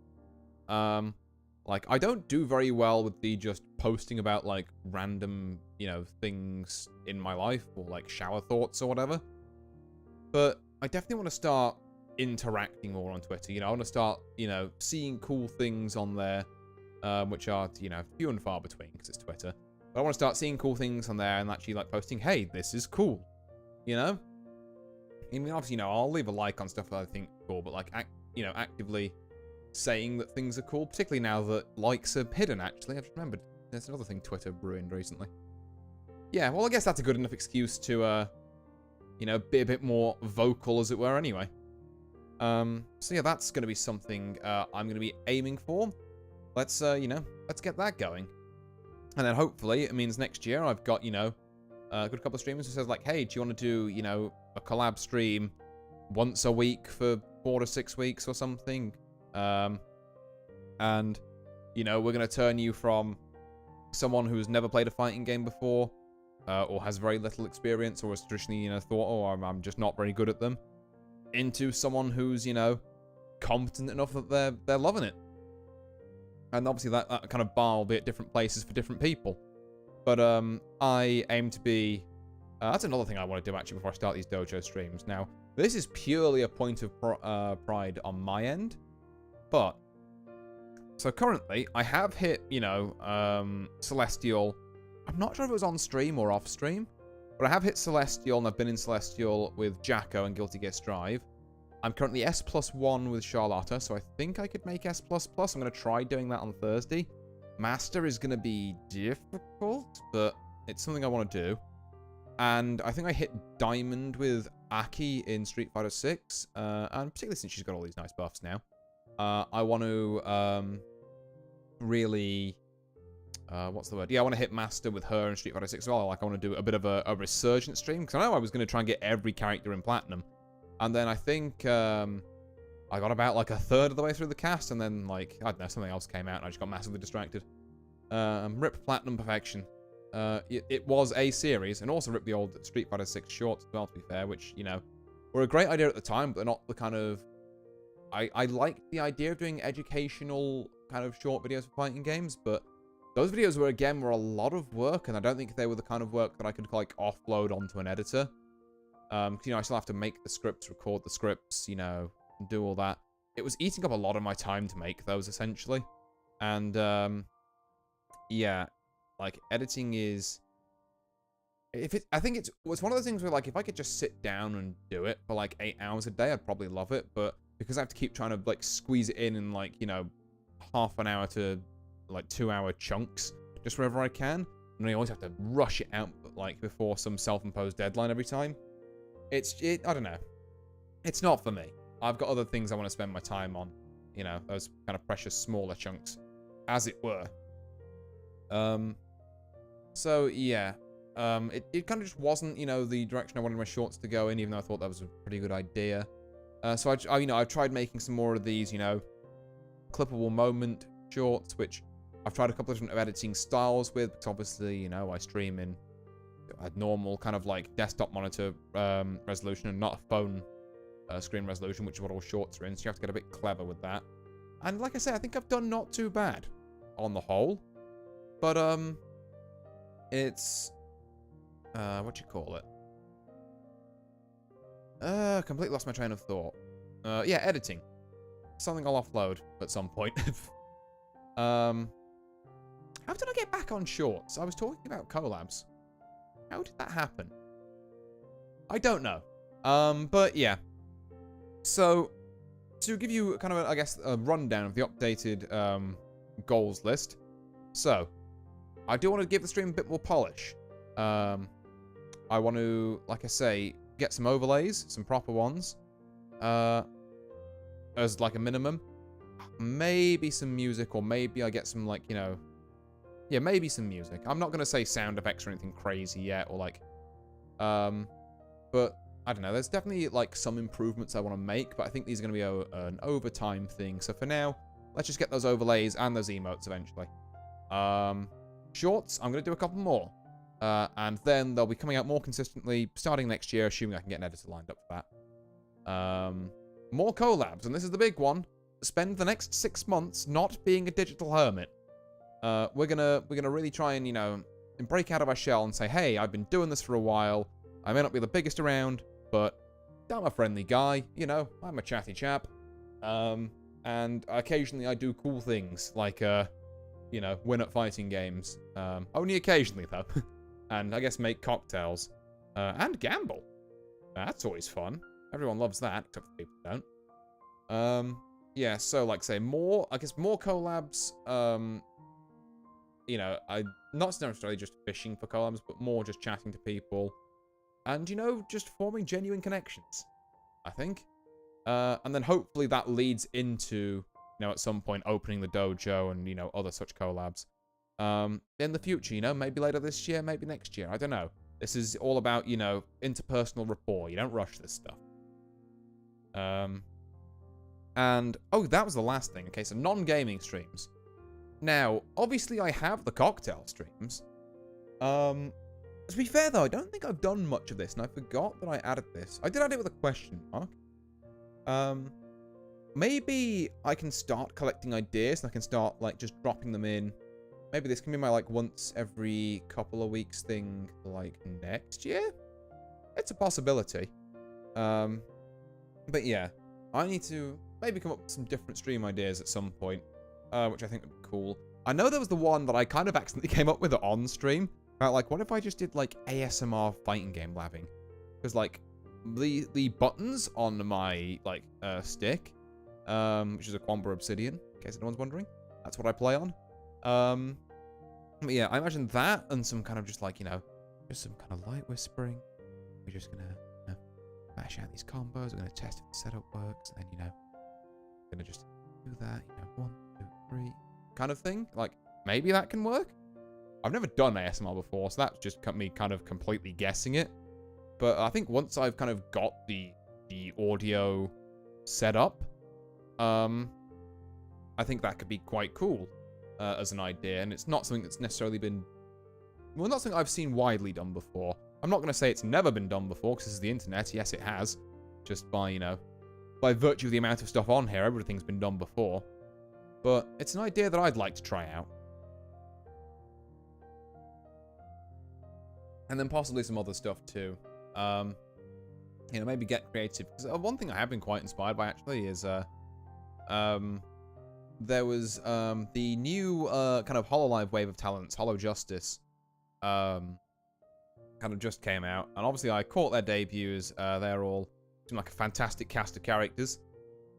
Like, I don't do very well with the just posting about, like, random, you know, things in my life, or, like, shower thoughts or whatever. But I definitely want to start interacting more on Twitter. You know, I want to start, you know, seeing cool things on there, which are, you know, few and far between, because it's Twitter. But I want to start seeing cool things on there and actually, like, posting, hey, this is cool, you know? I mean, obviously, you know, I'll leave a like on stuff that I think is cool, but, like, you know, actively saying that things are cool, particularly now that likes are hidden, actually. I've just remembered. There's another thing Twitter ruined recently. Yeah, well, I guess that's a good enough excuse to, you know, be a bit more vocal, as it were, anyway. So yeah, that's going to be something I'm going to be aiming for. Let's, you know, let's get that going. And then hopefully it means next year I've got, you know, a good couple of streamers who says, like, hey, do you want to do, you know, a collab stream once a week for 4 to 6 weeks or something? And, you know, we're going to turn you from someone who's never played a fighting game before, or has very little experience, or has traditionally, you know, thought, oh, I'm just not very good at them, into someone who's, you know, competent enough that they're loving it. And obviously that kind of bar will be at different places for different people. But I aim to be... that's another thing I want to do, actually, before I start these dojo streams. Now, this is purely a point of pride on my end. But, so currently, I have hit, you know, Celestial. I'm not sure if it was on stream or off stream, but I have hit Celestial, and I've been in Celestial with Jacko and Guilty Gear Strive. I'm currently S+1 with Charlotta, so I think I could make S++. I'm going to try doing that on Thursday. Master is going to be difficult, but it's something I want to do. And I think I hit Diamond with Aki in Street Fighter 6, and particularly since she's got all these nice buffs now. I want to really... what's the word? Yeah, I want to hit Master with her in Street Fighter 6 as well. Like, I want to do a bit of a resurgent stream, because I know I was going to try and get every character in Platinum. And then I think I got about, like, a third of the way through the cast, and then, like, I don't know, something else came out, and I just got massively distracted. Rip Platinum Perfection. It was a series, and also rip the old Street Fighter 6 shorts as well, to be fair, which, you know, were a great idea at the time, but they're not the kind of... I liked the idea of doing educational kind of short videos for fighting games, but those videos were a lot of work, and I don't think they were the kind of work that I could, like, offload onto an editor. You know, I still have to make the scripts, record the scripts, you know, do all that. It was eating up a lot of my time to make those, essentially. And, yeah, like, editing is... I think it's one of those things where, like, if I could just sit down and do it for, like, 8 hours a day, I'd probably love it, but because I have to keep trying to, like, squeeze it in, like, you know, half an hour to, like, 2-hour chunks, just wherever I can, and I always have to rush it out, like, before some self-imposed deadline every time. I don't know. It's not for me. I've got other things I want to spend my time on. You know, those kind of precious smaller chunks, as it were. So, yeah. It kind of just wasn't, you know, the direction I wanted my shorts to go in, even though I thought that was a pretty good idea. So, you know, I've tried making some more of these, you know, clippable moment shorts, which I've tried a couple of different editing styles with, because obviously, you know, I stream in a normal kind of, like, desktop monitor resolution and not a phone screen resolution, which is what all shorts are in, so you have to get a bit clever with that. And like I said, I think I've done not too bad on the whole. But, it's... what you call it? Completely lost my train of thought. Yeah, editing. Something I'll offload at some point. How did I get back on shorts? I was talking about collabs. How did that happen? I don't know. But yeah. So, to give you kind of, I guess, a rundown of the updated goals list. So, I do want to give the stream a bit more polish. I want to, like I say, get some overlays, some proper ones, as like a minimum. Maybe some music, or maybe I get some, like, you know, yeah, maybe some music. I'm not going to say sound effects or anything crazy yet, or like, but I don't know. There's definitely, like, some improvements I want to make, but I think these are going to be an overtime thing. So for now, let's just get those overlays and those emotes eventually. Shorts, I'm going to do a couple more. And then they'll be coming out more consistently starting next year, assuming I can get an editor lined up for that. More collabs, and this is the big one. Spend the next 6 months not being a digital hermit. We're gonna really try and, you know, break out of our shell and say, hey, I've been doing this for a while. I may not be the biggest around, but I'm a friendly guy. You know, I'm a chatty chap. And occasionally I do cool things like, you know, win at fighting games. Only occasionally, though. And I guess make cocktails. And gamble. That's always fun. Everyone loves that, except for people who don't. Yeah, so, like, say, more collabs. You know, not necessarily just fishing for collabs, but more just chatting to people. And, you know, just forming genuine connections, I think. And then hopefully that leads into, you know, at some point opening the dojo and, you know, other such collabs. In the future, you know, maybe later this year, maybe next year. I don't know. This is all about, you know, interpersonal rapport. You don't rush this stuff. And, oh, that was the last thing. Okay, so non-gaming streams. Now, obviously I have the cocktail streams. To be fair, though, I don't think I've done much of this, and I forgot that I added this. I did add it with a question mark. Maybe I can start collecting ideas, and I can start, like, just dropping them in. Maybe this can be my, like, once every couple of weeks thing, like, next year? It's a possibility. But yeah, I need to maybe come up with some different stream ideas at some point, which I think would be cool. I know there was the one that I kind of accidentally came up with on stream. Like, what if I just did, like, ASMR fighting game labbing? Because, like, the buttons on my, like, stick, which is a Quamba Obsidian, in case anyone's wondering. That's what I play on. But yeah, I imagine that and some kind of just, like, you know, just some kind of light whispering. We're just gonna, you know, bash out these combos. We're gonna test if the setup works, and then, you know, we're gonna just do that, you know, 1, 2, 3, kind of thing. Like, maybe that can work. I've never done ASMR before, so that's just me kind of completely guessing it. But I think once I've kind of got the audio set up, I think that could be quite cool as an idea. And it's not something that's necessarily been, well, not something I've seen widely done before. I'm not going to say it's never been done before, because this is the internet. Yes, it has. Just by, you know, by virtue of the amount of stuff on here, everything's been done before. But it's an idea that I'd like to try out. And then possibly some other stuff too. You know, maybe get creative. Because one thing I have been quite inspired by actually is there was the new kind of HoloLive wave of talents, Hollow Justice, kind of just came out, and obviously I caught their debuts. They're all seem like a fantastic cast of characters.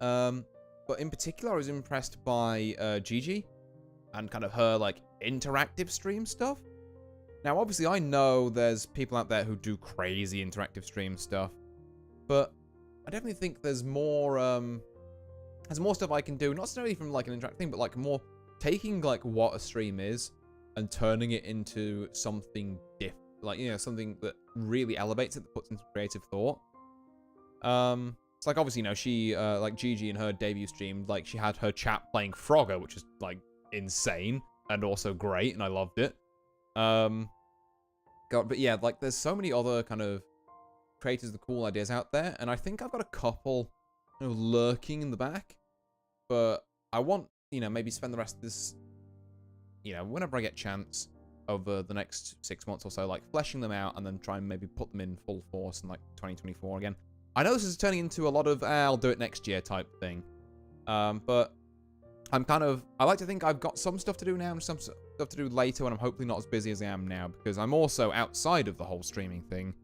But in particular, I was impressed by Gigi and kind of her like interactive stream stuff. Now, obviously, I know there's people out there who do crazy interactive stream stuff, but I definitely think there's more stuff I can do, not necessarily from like an interactive thing, but like more taking like what a stream is and turning it into something different, like, you know, something that really elevates it, that puts into creative thought. It's like, obviously, you know, she like Gigi in her debut stream, like she had her chat playing Frogger, which is like insane and also great, and I loved it. God, but yeah, like there's so many other kind of creators with cool ideas out there, and I think I've got a couple, you know, lurking in the back, but I want, you know, maybe spend the rest of this, you know, whenever I get chance over the next 6 months or so, like fleshing them out and then try and maybe put them in full force in like 2024 again. I know this is turning into a lot of I'll do it next year type thing, but I'm kind of, I like to think I've got some stuff to do now and some stuff to do later when I'm hopefully not as busy as I am now, because I'm also outside of the whole streaming thing.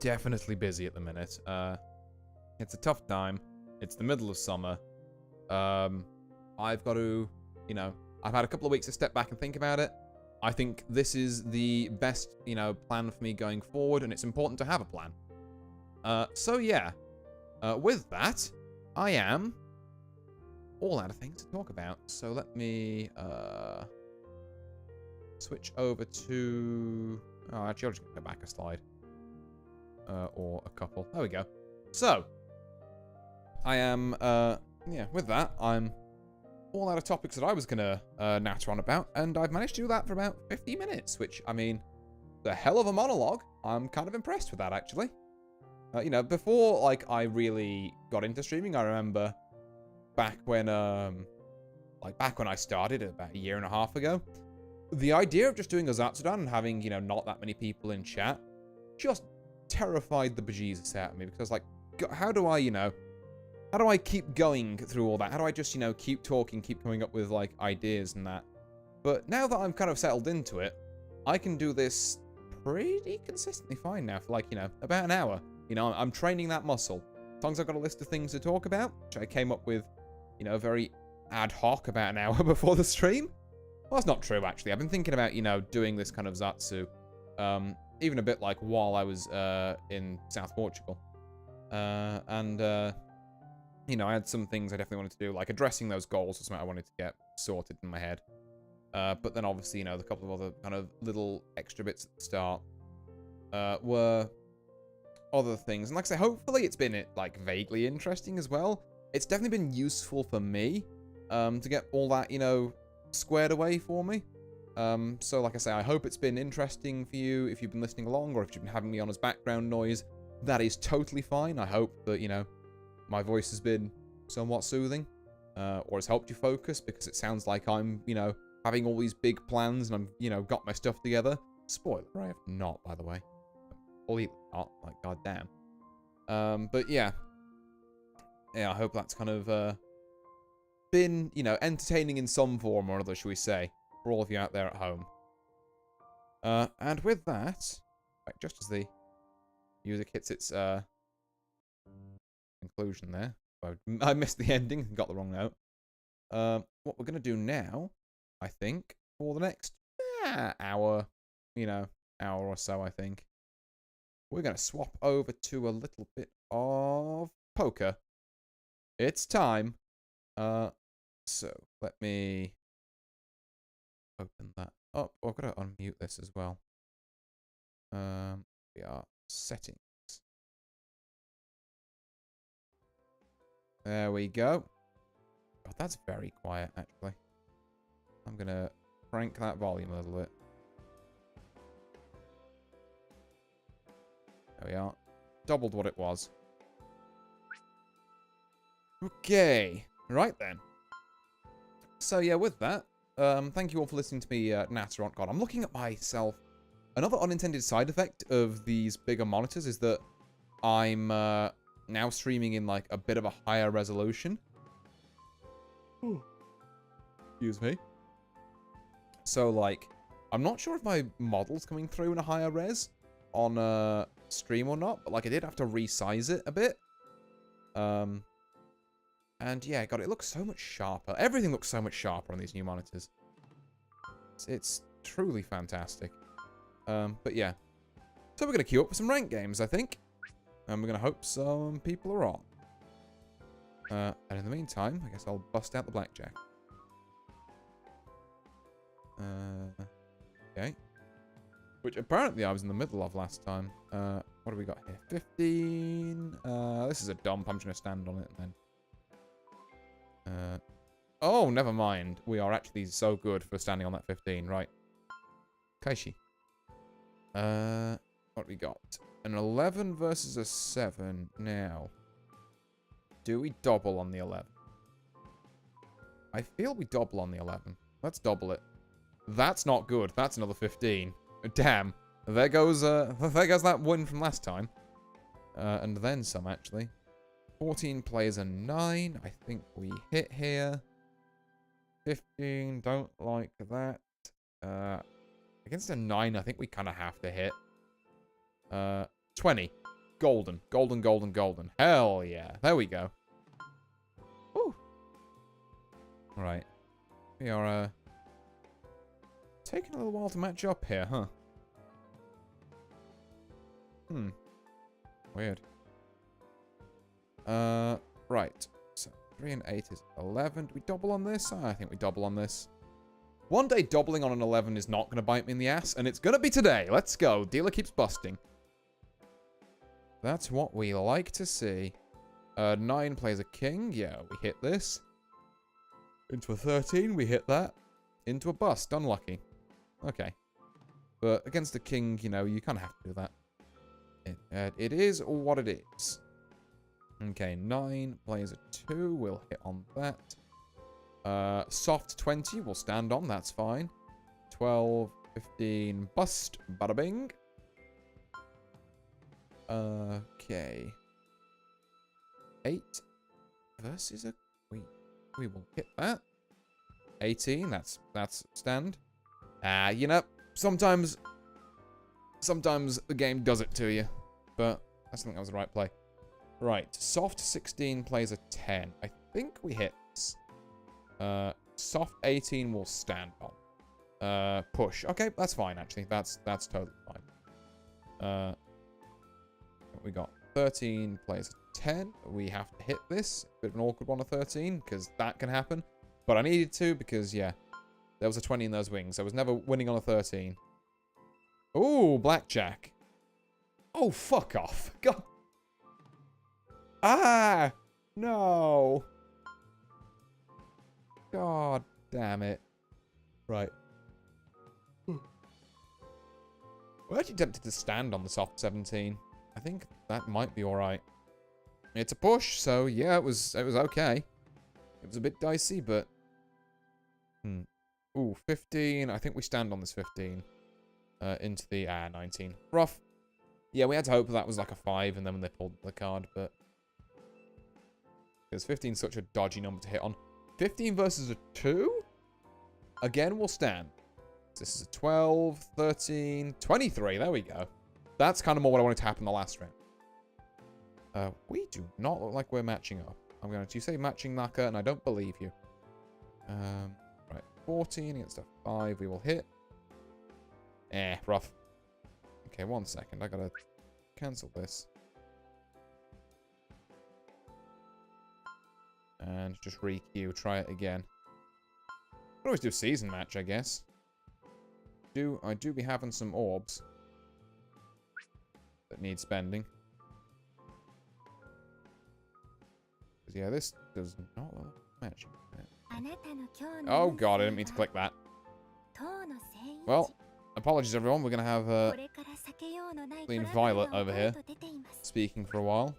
Definitely busy at the minute. It's a tough time. It's the middle of summer. I've got to, you know, I've had a couple of weeks to step back and think about it. I think this is the best, you know, plan for me going forward, and it's important to have a plan. So yeah, with that, I am all out of things to talk about. So let me switch over to... Oh, actually, I'll just go back a slide. Or a couple. There we go. So, I am, yeah, with that, I'm all out of topics that I was going to natter on about, and I've managed to do that for about 50 minutes, which, I mean, the hell of a monologue. I'm kind of impressed with that, actually. You know, before, like, I really got into streaming, I remember back when, back when I started about a year and a half ago, the idea of just doing a Zatsudan and having, you know, not that many people in chat just terrified the bejesus out of me, because I was like, how do I, you know, how do I keep going through all that? How do I just, you know, keep talking, keep coming up with, like, ideas and that? But now that I'm kind of settled into it, I can do this pretty consistently fine now for, like, you know, about an hour. You know, I'm training that muscle. As long as I've got a list of things to talk about, which I came up with, you know, very ad hoc about an hour before the stream. Well, that's not true, actually. I've been thinking about, you know, doing this kind of Zatsu, even a bit like while I was in South Portugal. You know, I had some things I definitely wanted to do, like addressing those goals was something I wanted to get sorted in my head. But then obviously, you know, the couple of other kind of little extra bits at the start were other things. And like I say, hopefully it's been, like, vaguely interesting as well. It's definitely been useful for me to get all that, you know, squared away for me. So like I say, I hope it's been interesting for you if you've been listening along, or if you've been having me on as background noise. That is totally fine. I hope that, you know, my voice has been somewhat soothing, or has helped you focus, because it sounds like I'm, you know, having all these big plans and I'm, you know, got my stuff together. Spoiler, I have not, by the way. Completely not, like, goddamn. But yeah. Yeah, I hope that's kind of, been, you know, entertaining in some form or other, shall we say, for all of you out there at home. And with that, just as the music hits its, conclusion there. I missed the ending and got the wrong note. What we're going to do now, I think, for the next hour, you know, hour or so, I think, we're going to swap over to a little bit of poker. It's time. So let me open that up. Oh, I've got to unmute this as well. We are settings. There we go. God, that's very quiet, actually. I'm going to crank that volume a little bit. There we are. Doubled what it was. Okay. Right then. So yeah, with that, thank you all for listening to me natter on. God, I'm looking at myself. Another unintended side effect of these bigger monitors is that I'm now streaming in, like, a bit of a higher resolution. Excuse me. So, like, I'm not sure if my model's coming through in a higher res on stream or not, but, like, I did have to resize it a bit. And yeah, God, it looks so much sharper. Everything looks so much sharper on these new monitors. It's truly fantastic. But yeah. So we're going to queue up for some ranked games, I think. And we're going to hope some people are on. And in the meantime, I guess I'll bust out the blackjack. Okay. Which apparently I was in the middle of last time. What do we got here? 15. This is a dump. I'm just going to stand on it and then... oh, never mind. We are actually so good for standing on that 15, right? Kaishi. What do we got? An 11 versus a 7. Now, do we double on the 11? I feel we double on the 11. Let's double it. That's not good. That's another 15. Damn. There goes that win from last time. And then some, actually. 14 plays a 9. I think we hit here. 15. Don't like that. Against a 9, I think we kind of have to hit. 20. Golden. Golden, golden, golden. Hell yeah. There we go. Woo. Alright. We are taking a little while to match up here, huh? Weird. Right. So 3 and 8 is 11. Do we double on this? I think we double on this. One day doubling on an 11 is not going to bite me in the ass, and it's going to be today. Let's go. Dealer keeps busting. That's what we like to see. 9 plays a king. Yeah, we hit this. Into a 13, we hit that. Into a bust. Unlucky. Okay. But against the king, you know, you kind of have to do that. It is what it is. Okay, 9 plays a 2. We'll hit on that. Soft 20 will stand on. That's fine. 12, 15, bust. Bada bing. Okay. 8 versus a queen. We will hit that. 18, that's stand. You know, sometimes the game does it to you. But I think that was the right play. Right, soft 16 plays a 10. I think we hit this. Soft 18 will stand on. Push. Okay, that's fine, actually. That's totally fine. What we got? 13 plays a 10. We have to hit this. Bit of an awkward one, a 13, because that can happen. But I needed to, because, yeah, there was a 20 in those wings. I was never winning on a 13. Ooh, blackjack. Oh, fuck off. God. Ah! No. God damn it. Right. We're actually tempted to stand on the soft 17. I think that might be alright. It's a push, so yeah, it was okay. It was a bit dicey, but... Ooh, 15. I think we stand on this 15. Into the 19. Rough. Yeah, we had to hope that was like a 5, and then when they pulled the card, but... Because 15 is such a dodgy number to hit on. 15 versus a 2? Again, we'll stand. This is a 12, 13, 23. There we go. That's kind of more what I wanted to happen the last round. We do not look like we're matching up. I'm going to say matching knacker, and I don't believe you. Right, 14 against a 5. We will hit. Rough. Okay, 1 second. I gotta cancel this. And just re-queue. Try it again. Could always do a season match, I guess. I do be having some orbs that need spending. Yeah, this does not look match. Oh god, I didn't mean to click that. Well, apologies everyone, we're going to have Clean Violet over here, speaking for a while.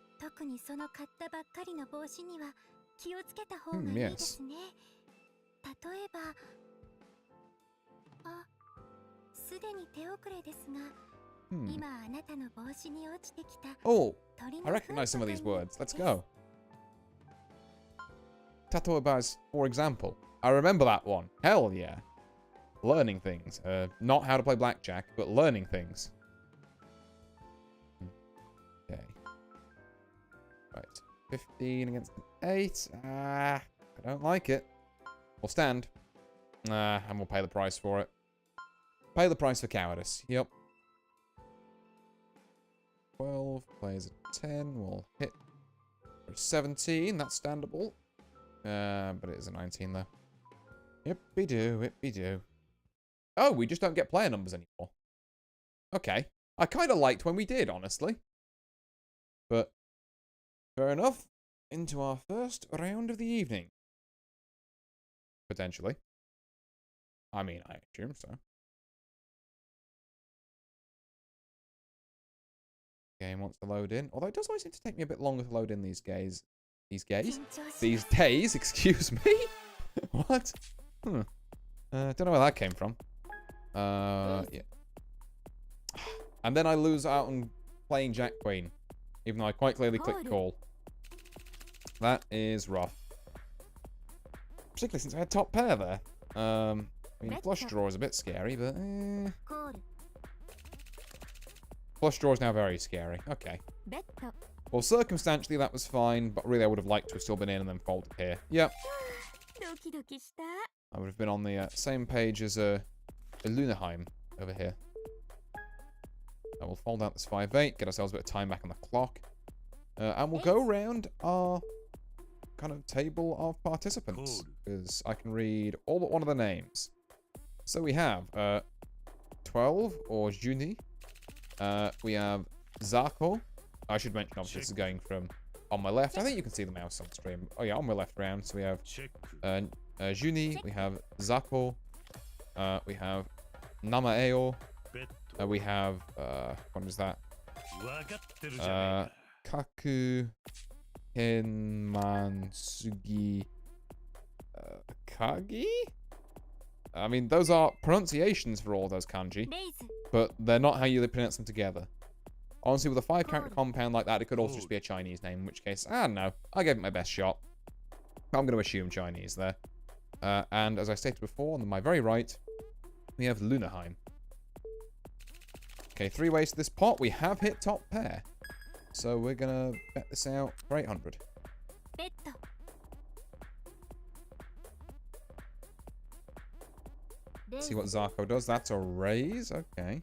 Yes. Oh, I recognize some of these words. Let's go. Tatoeba, for example. I remember that one. Hell yeah. Learning things. Not how to play blackjack, but learning things. Okay. Right. 15 against an 8. I don't like it. We'll stand. And we'll pay the price for it. Pay the price for cowardice. Yep. 12 plays a 10. We'll hit for 17. That's standable. But it is a 19 though. Yippee do, yippee do. Oh, we just don't get player numbers anymore. Okay. I kind of liked when we did, honestly. But, fair enough. Into our first round of the evening. Potentially. I mean, I assume so. Game wants to load in. Although it does always seem to take me a bit longer to load in these days. These days, excuse me? What? Don't know where that came from. Yeah. And then I lose out on playing Jack Queen. Even though I quite clearly clicked call. That is rough. Particularly since I had top pair there. I mean, flush draw is a bit scary, but... Flush draw is now very scary. Okay. Well, circumstantially, that was fine, but really I would have liked to have still been in and then folded here. Yep. I would have been on the same page as Lunenheim over here. I will fold out this 5-8, get ourselves a bit of time back on the clock. And we'll go around our kind of table of participants. Because I can read all but one of the names. So we have 12, or Juni. We have Zako. I should mention, obviously, this is going from on my left. I think you can see the mouse on stream. Oh yeah, on my left round. So we have Juni, we have Zako, we have Namaeo, we have, what is that? Kaku, Henmansugi, Kagi? I mean, those are pronunciations for all those kanji, but they're not how you pronounce them together. Honestly, with a 5-character compound like that, it could also just be a Chinese name, in which case, I don't know. I gave it my best shot. I'm going to assume Chinese there. And as I stated before, on my very right, we have Lunenheim. Okay, 3 ways to this pot. We have hit top pair. So we're going to bet this out for 800. See what Zako does. That's a raise. Okay.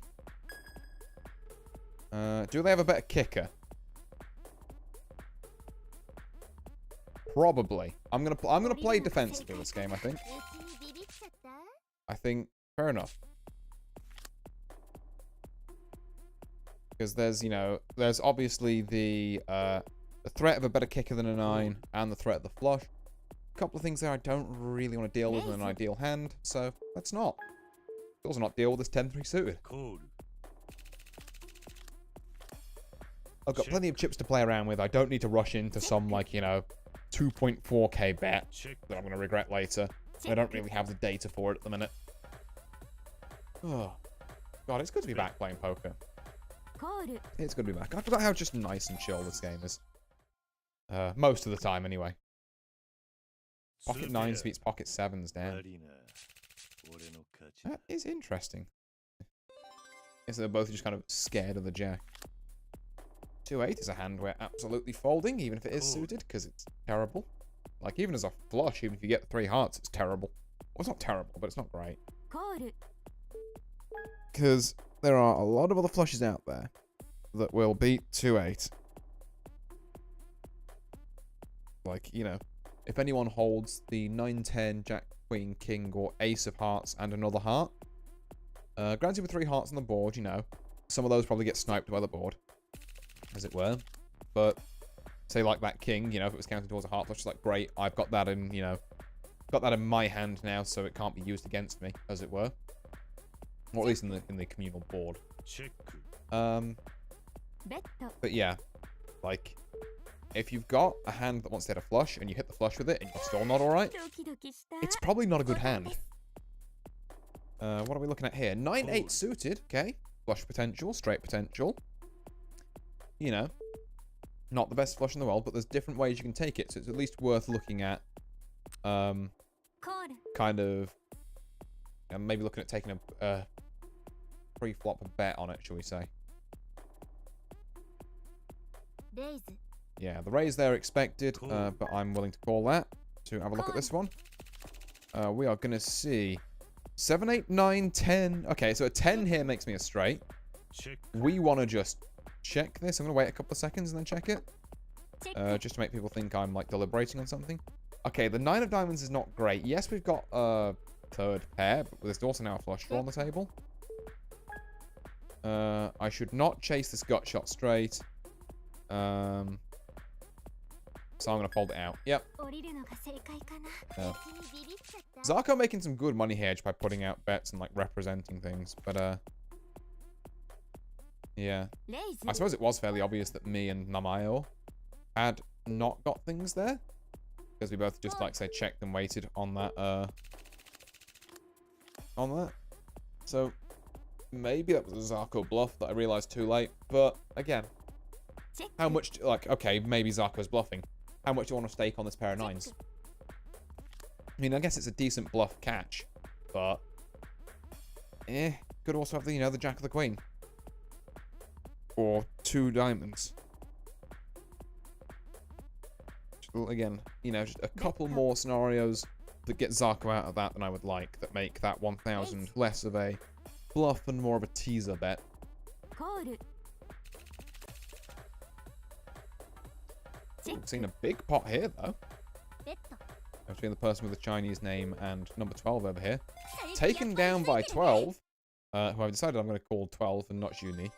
Do they have a better kicker? Probably. I'm gonna play defensively this game, I think. Fair enough. Because there's, you know, there's obviously the threat of a better kicker than a 9 and the threat of the flush. A couple of things there I don't really want to deal with in an ideal hand, so let's not. Also not deal with this 10-3 suited. I've got plenty of chips to play around with. I don't need to rush into some, like, you know, 2.4k bet that I'm going to regret later. I don't really have the data for it at the minute. Oh, God, it's good to be back playing poker. It's good to be back. I forgot how just nice and chill this game is. Most of the time, anyway. Pocket 9s beats Pocket 7s, damn. That is interesting. Guess they're both just kind of scared of the jack. 2-8 is a hand we're absolutely folding, even if it is suited, because it's terrible. Like, even as a flush, even if you get 3 hearts, it's terrible. Well, it's not terrible, but it's not great. Because there are a lot of other flushes out there that will beat 2-8. Like, you know, if anyone holds the 9-10, Jack, Queen, King, or Ace of Hearts and another heart, granted with 3 hearts on the board, you know, some of those probably get sniped by the board, as it were. But say like that King, you know, if it was counting towards a heart flush, it's like, great, I've got that in, you know, got that in my hand now, so it can't be used against me, as it were. Or at least in the communal board. But yeah, like, if you've got a hand that wants to hit a flush and you hit the flush with it and you're still not alright, it's probably not a good hand. What are we looking at here? 9-8 suited, okay. Flush potential, straight potential. You know, not the best flush in the world, but there's different ways you can take it, so it's at least worth looking at. Kind of, maybe looking at taking a pre-flop bet on it, shall we say. Yeah, the raise there expected, but I'm willing to call that to have a look at this one. We are going to see 7, 8, 9, 10. Okay, so a 10 here makes me a straight. We want to just check this. I'm going to wait a couple of seconds and then check it. Just to make people think I'm, like, deliberating on something. Okay, the 9 of diamonds is not great. Yes, we've got a third pair, but there's also now a flush draw on the table. I should not chase this gut shot straight. So I'm going to fold it out. Yep. Zako making some good money here just by putting out bets and, like, representing things. But, yeah. I suppose it was fairly obvious that me and Namayo had not got things there. Because we both just, like, say, checked and waited on that, So, maybe that was a Zako bluff that I realized too late. But, again, how much, like, okay, maybe Zarko's bluffing. How much do you want to stake on this pair of 9s? I mean, I guess it's a decent bluff catch, but could also have the, you know, the Jack of the Queen. Or 2 diamonds. Again, you know, just a couple more scenarios that get Zarko out of that than I would like, that make that 1,000 less of a bluff and more of a teaser bet. We've seen a big pot here, though. Between the person with the Chinese name and number 12 over here. Taken down by 12, who I've decided I'm going to call 12 and not Juni.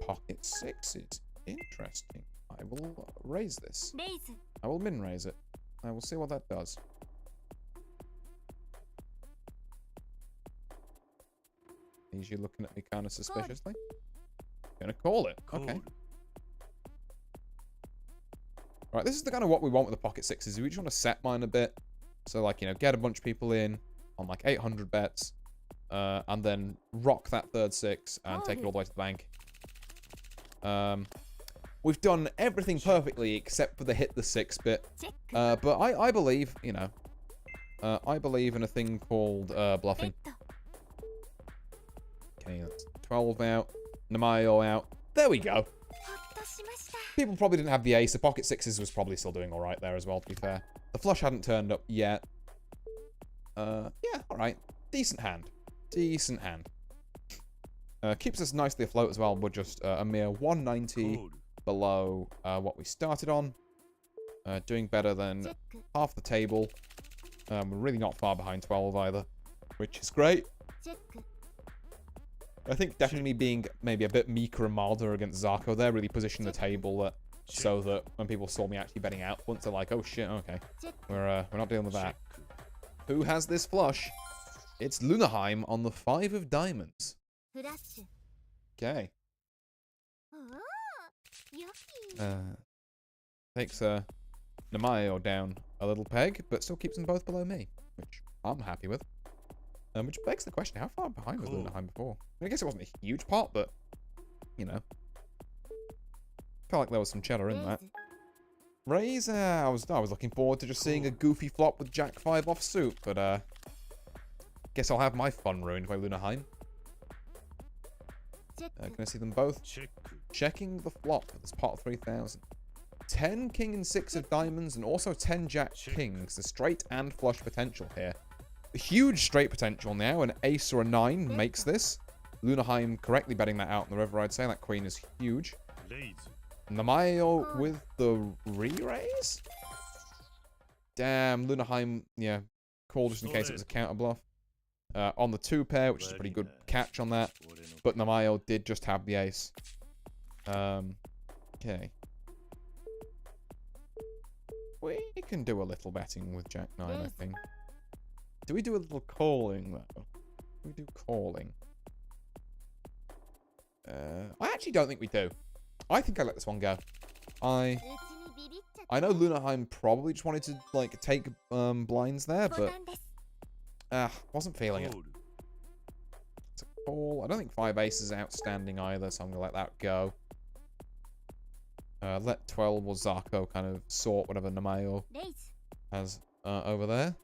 Pocket 6 is interesting. I will raise this. I will min raise it. I will see what that does. Is you looking at me kind of suspiciously? Gonna call it. Okay. Right, this is the kind of what we want with the pocket sixes. We just want to set mine a bit. So, like, you know, get a bunch of people in on, like, 800 bets. And then rock that third six and take it all the way to the bank. We've done everything perfectly except for the hit the six bit. But I believe, you know, I believe in a thing called bluffing. Okay, that's 12 out. Namayo out. There we go. People probably didn't have the ace. The pocket sixes was probably still doing alright there as well, to be fair. The flush hadn't turned up yet. Yeah, alright. Decent hand. Decent hand. Keeps us nicely afloat as well. We're just a mere 190 below what we started on. Doing better than half the table. We're really not far behind 12 either, which is great. I think definitely being maybe a bit meeker and milder against Zarko there really positioned the table so that when people saw me actually betting out once, they're like, oh shit, okay. We're not dealing with that. Who has this flush? It's Lunaheim on the 5 of diamonds. Okay. Takes Namayo down a little peg, but still keeps them both below me, which I'm happy with. Which begs the question, how far behind was Lunaheim before? I guess it wasn't a huge pot, but, you know. Felt like there was some cheddar in that. Raise, I was looking forward to just seeing a goofy flop with Jack 5 offsuit, but, guess I'll have my fun ruined by Lunaheim. Can I see them both? Checking the flop for this pot of 3,000. 10 king and 6 of diamonds, and also 10 jack kings. The straight and flush potential here. A huge straight potential now. An ace or a 9 makes this. Lunaheim correctly betting that out in the river, I'd say. That queen is huge. Namayo with the re-raise? Damn, Lunaheim, yeah, called just in case it was a counter bluff. On the 2 pair, which is a pretty good catch on that. But Namayo did just have the ace. Okay. We can do a little betting with Jack 9, I think. Do we do a little calling, though? We do calling. I actually don't think we do. I think I let this one go. I know Lunaheim probably just wanted to, like, take blinds there, but wasn't feeling it. It's a call. I don't think 5 aces is outstanding either, so I'm gonna let that go. Let 12 or Zarko kind of sort whatever Namayo has over there.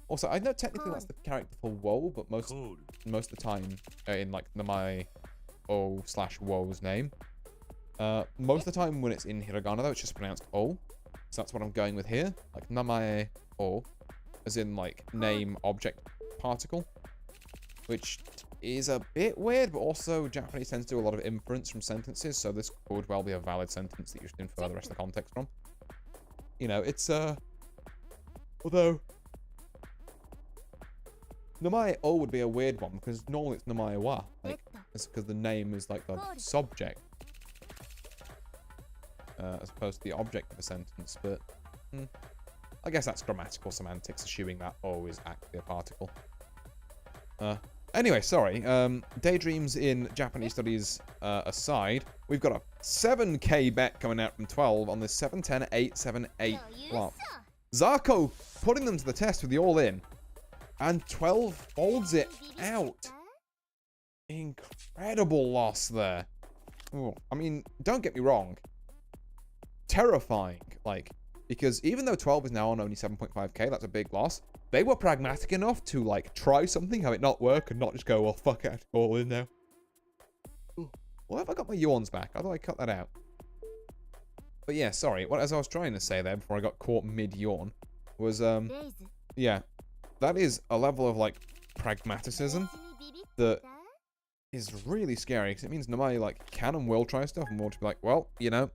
Also, I know technically that's the character for Woe, but most of the time in like Namayo/Woe's name, most of the time when it's in hiragana though, it's just pronounced O. So that's what I'm going with here, like Namae O, as in like name object particle, which is a bit weird, but also Japanese tends to do a lot of inference from sentences, so this could well be a valid sentence that you should infer the rest of the context from. You know, it's although Namae O would be a weird one, because normally it's Namae Wa. Like, it's because the name is like the subject. As opposed to the object of a sentence, but I guess that's grammatical semantics, assuming that O is actually a particle. Anyway, sorry. Daydreams in Japanese studies aside, we've got a 7k bet coming out from 12 on this 7-10-8-7-8 flop. Zarko putting them to the test with the all-in. And 12 folds it out. Incredible loss there. Ooh, I mean, don't get me wrong. Terrifying. Like, because even though 12 is now on only 7.5k, that's a big loss. They were pragmatic enough to, like, try something, have it not work, and not just go, well, fuck it, all in now. Ooh. Well, have I got my yawns back? How do I cut that out? But yeah, sorry. What as I was trying to say there before I got caught mid-yawn was, yeah, that is a level of, like, pragmaticism that is really scary, because it means nobody, like, can and will try stuff, and we'll just be like, well, you know,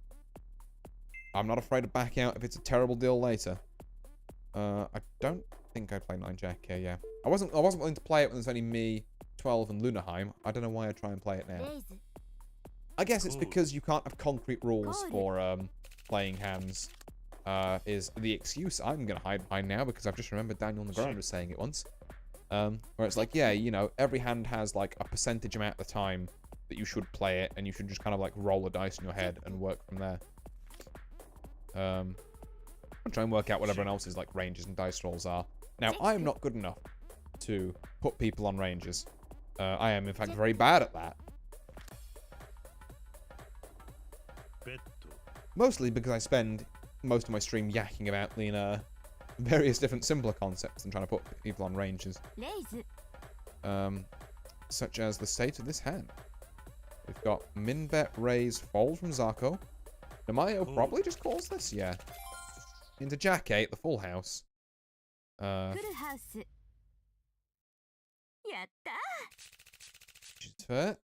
I'm not afraid to back out if it's a terrible deal later. I don't think I'd play 9 Jack here, yeah. I wasn't willing to play it when there's only me, 12, and Lunaheim. I don't know why I'd try and play it now. I guess it's because you can't have concrete rules for, playing hands. Is the excuse I'm gonna hide behind now, because I've just remembered Daniel Negron was saying it once. Where it's like, yeah, you know, every hand has, like, a percentage amount of the time that you should play it, and you should just kind of, like, roll a dice in your head and work from there. I'll try and work out what everyone else's, like, ranges and dice rolls are. Now, I am not good enough to put people on ranges. I am, in fact, very bad at that. Mostly because I spend most of my stream yakking about the various different simpler concepts and trying to put people on ranges. Such as the state of this hand. We've got min bet raise fold from Zarko. Namayo probably just calls this, yeah. Into Jack 8, the full house. Which is fair.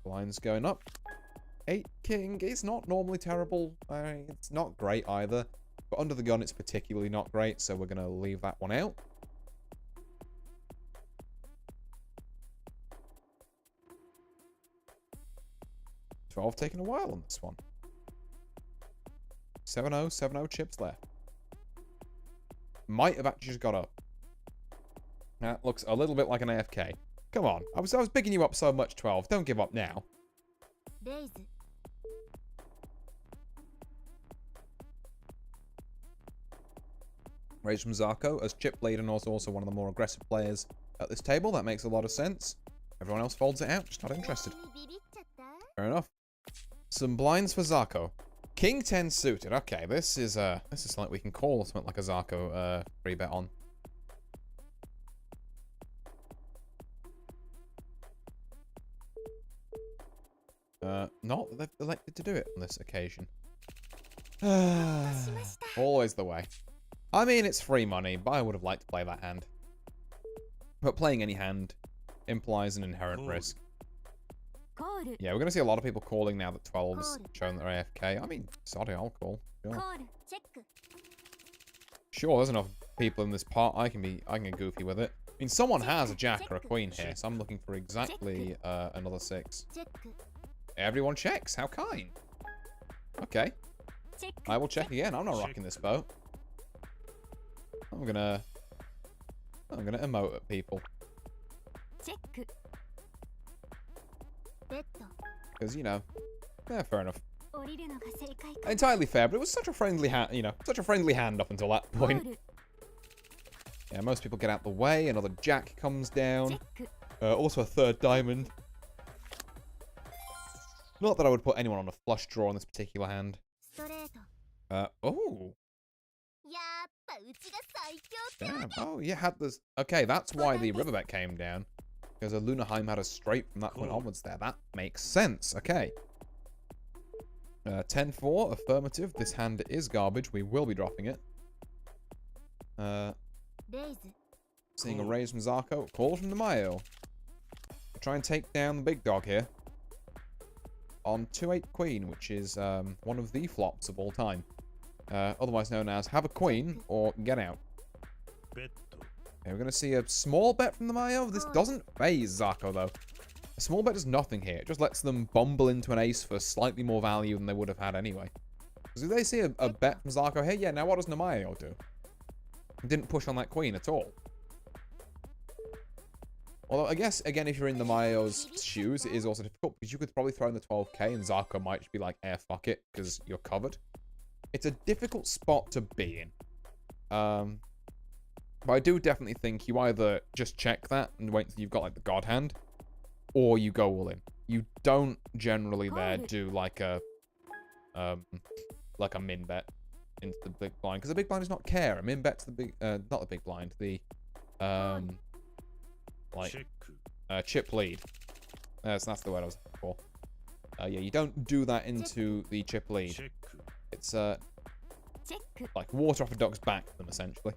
Blinds going up. 8 king is not normally terrible. It's not great either. But under the gun, it's particularly not great, so we're going to leave that one out. $12 taking a while on this one. 7-0, 7-0 chips left. Might have actually just got up. That looks a little bit like an AFK. Come on, I was bigging you up so much, 12. Don't give up now. Raise from Zarko as chip lead and also one of the more aggressive players at this table. That makes a lot of sense. Everyone else folds it out, just not interested. Fair enough. Some blinds for Zarko. King 10 suited. Okay, this is something we can call something like a Zarko free bet on. Not that they've elected to do it on this occasion. Always the way. I mean, it's free money, but I would have liked to play that hand. But playing any hand implies an inherent risk. Yeah, we're going to see a lot of people calling now that 12's shown they're AFK. I mean, sorry, I'll call. Sure, there's enough people in this part. I can get goofy with it. I mean, someone has a jack or a queen here, so I'm looking for exactly another 6. Everyone checks. How kind. Okay. I will check again. I'm not rocking this boat. I'm gonna emote at people. Because, you know, yeah, fair enough. Entirely fair, but it was such a friendly hand, you know, such a friendly hand up until that point. Yeah, most people get out the way. Another jack comes down. Also a third diamond. Not that I would put anyone on a flush draw on this particular hand. Oh. Damn. Oh, yeah, had this. Okay, that's why the riverbed came down. Because a Lunaheim had a straight from that point onwards there. That makes sense. Okay. 10-4, affirmative. This hand is garbage. We will be dropping it. Seeing a raise from Zarko. Call from Namayo. Try and take down the big dog here. On 2-8 queen, which is one of the flops of all time. Otherwise known as have a queen or get out. Okay, we're going to see a small bet from the Mayo. This doesn't phase Zarko, though. A small bet does nothing here. It just lets them bumble into an ace for slightly more value than they would have had anyway. Because if they see a bet from Zarko here, yeah, now what does Namayo do? He didn't push on that queen at all. Although, I guess, again, if you're in the Mayo's shoes, it is also difficult, because you could probably throw in the 12k, and Zarko might just be like, fuck it, because you're covered. It's a difficult spot to be in. But I do definitely think you either just check that and wait until you've got, like, the God hand, or you go all in. You don't generally there do, like a min bet into the big blind, because the big blind does not care. A min bet to the big, not the big blind, the, chip lead. So that's the word I was looking for. Yeah, you don't do that into the chip lead. It's like water off a duck's back, them essentially.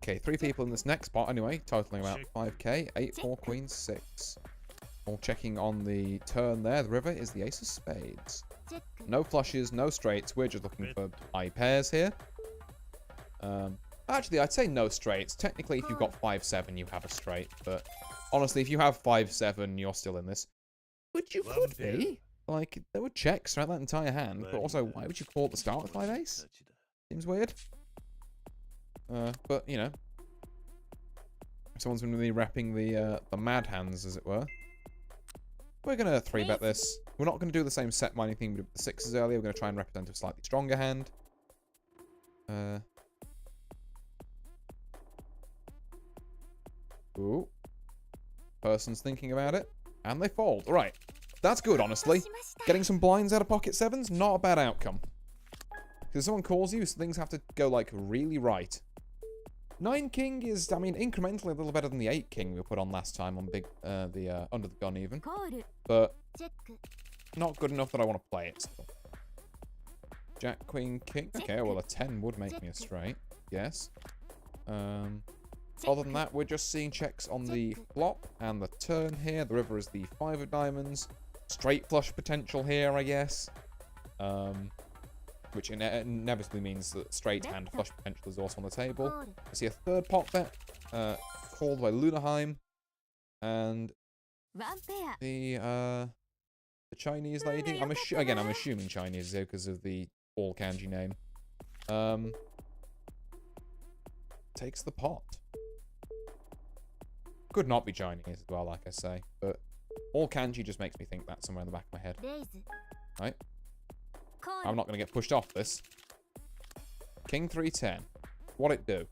Okay, 3 people in this next spot anyway, totaling about 5k. 8, 4, queen, 6. All checking on the turn there. The river is the ace of spades. No flushes, no straights. We're just looking for high pairs here. Actually, I'd say no straights. Technically, if you've got 5-7, you have a straight. But honestly, if you have 5-7, you're still in this. Which you could be. Like, there were checks throughout that entire hand. But also, why would you call at the start with 5-ace? Seems weird. But, you know. Someone's been really repping the mad hands, as it were. We're going to 3-bet this. We're not going to do the same set mining thing we did with the 6s earlier. We're going to try and represent a slightly stronger hand. Ooh. Person's thinking about it. And they fold. Alright. That's good, honestly. Getting some blinds out of pocket 7s, not a bad outcome. Because if someone calls you, things have to go, like, really right. 9 king is, I mean, incrementally a little better than the 8 king we put on last time on big, under the gun even. But not good enough that I want to play it still. Jack, queen, king. Okay, well a 10 would make me a straight. Yes. Other than that, we're just seeing checks on the flop and the turn here. The river is the 5 of diamonds. Straight flush potential here, I guess. Which inevitably means that straight hand flush potential is also on the table. I see a third pot bet called by Lunaheim. And the Chinese lady. Again, I'm assuming Chinese here because of the all kanji name. Takes the pot. Could not be Chinese as well, like I say. But all kanji just makes me think that somewhere in the back of my head. Right? I'm not going to get pushed off this. King 3-10. What'd it do?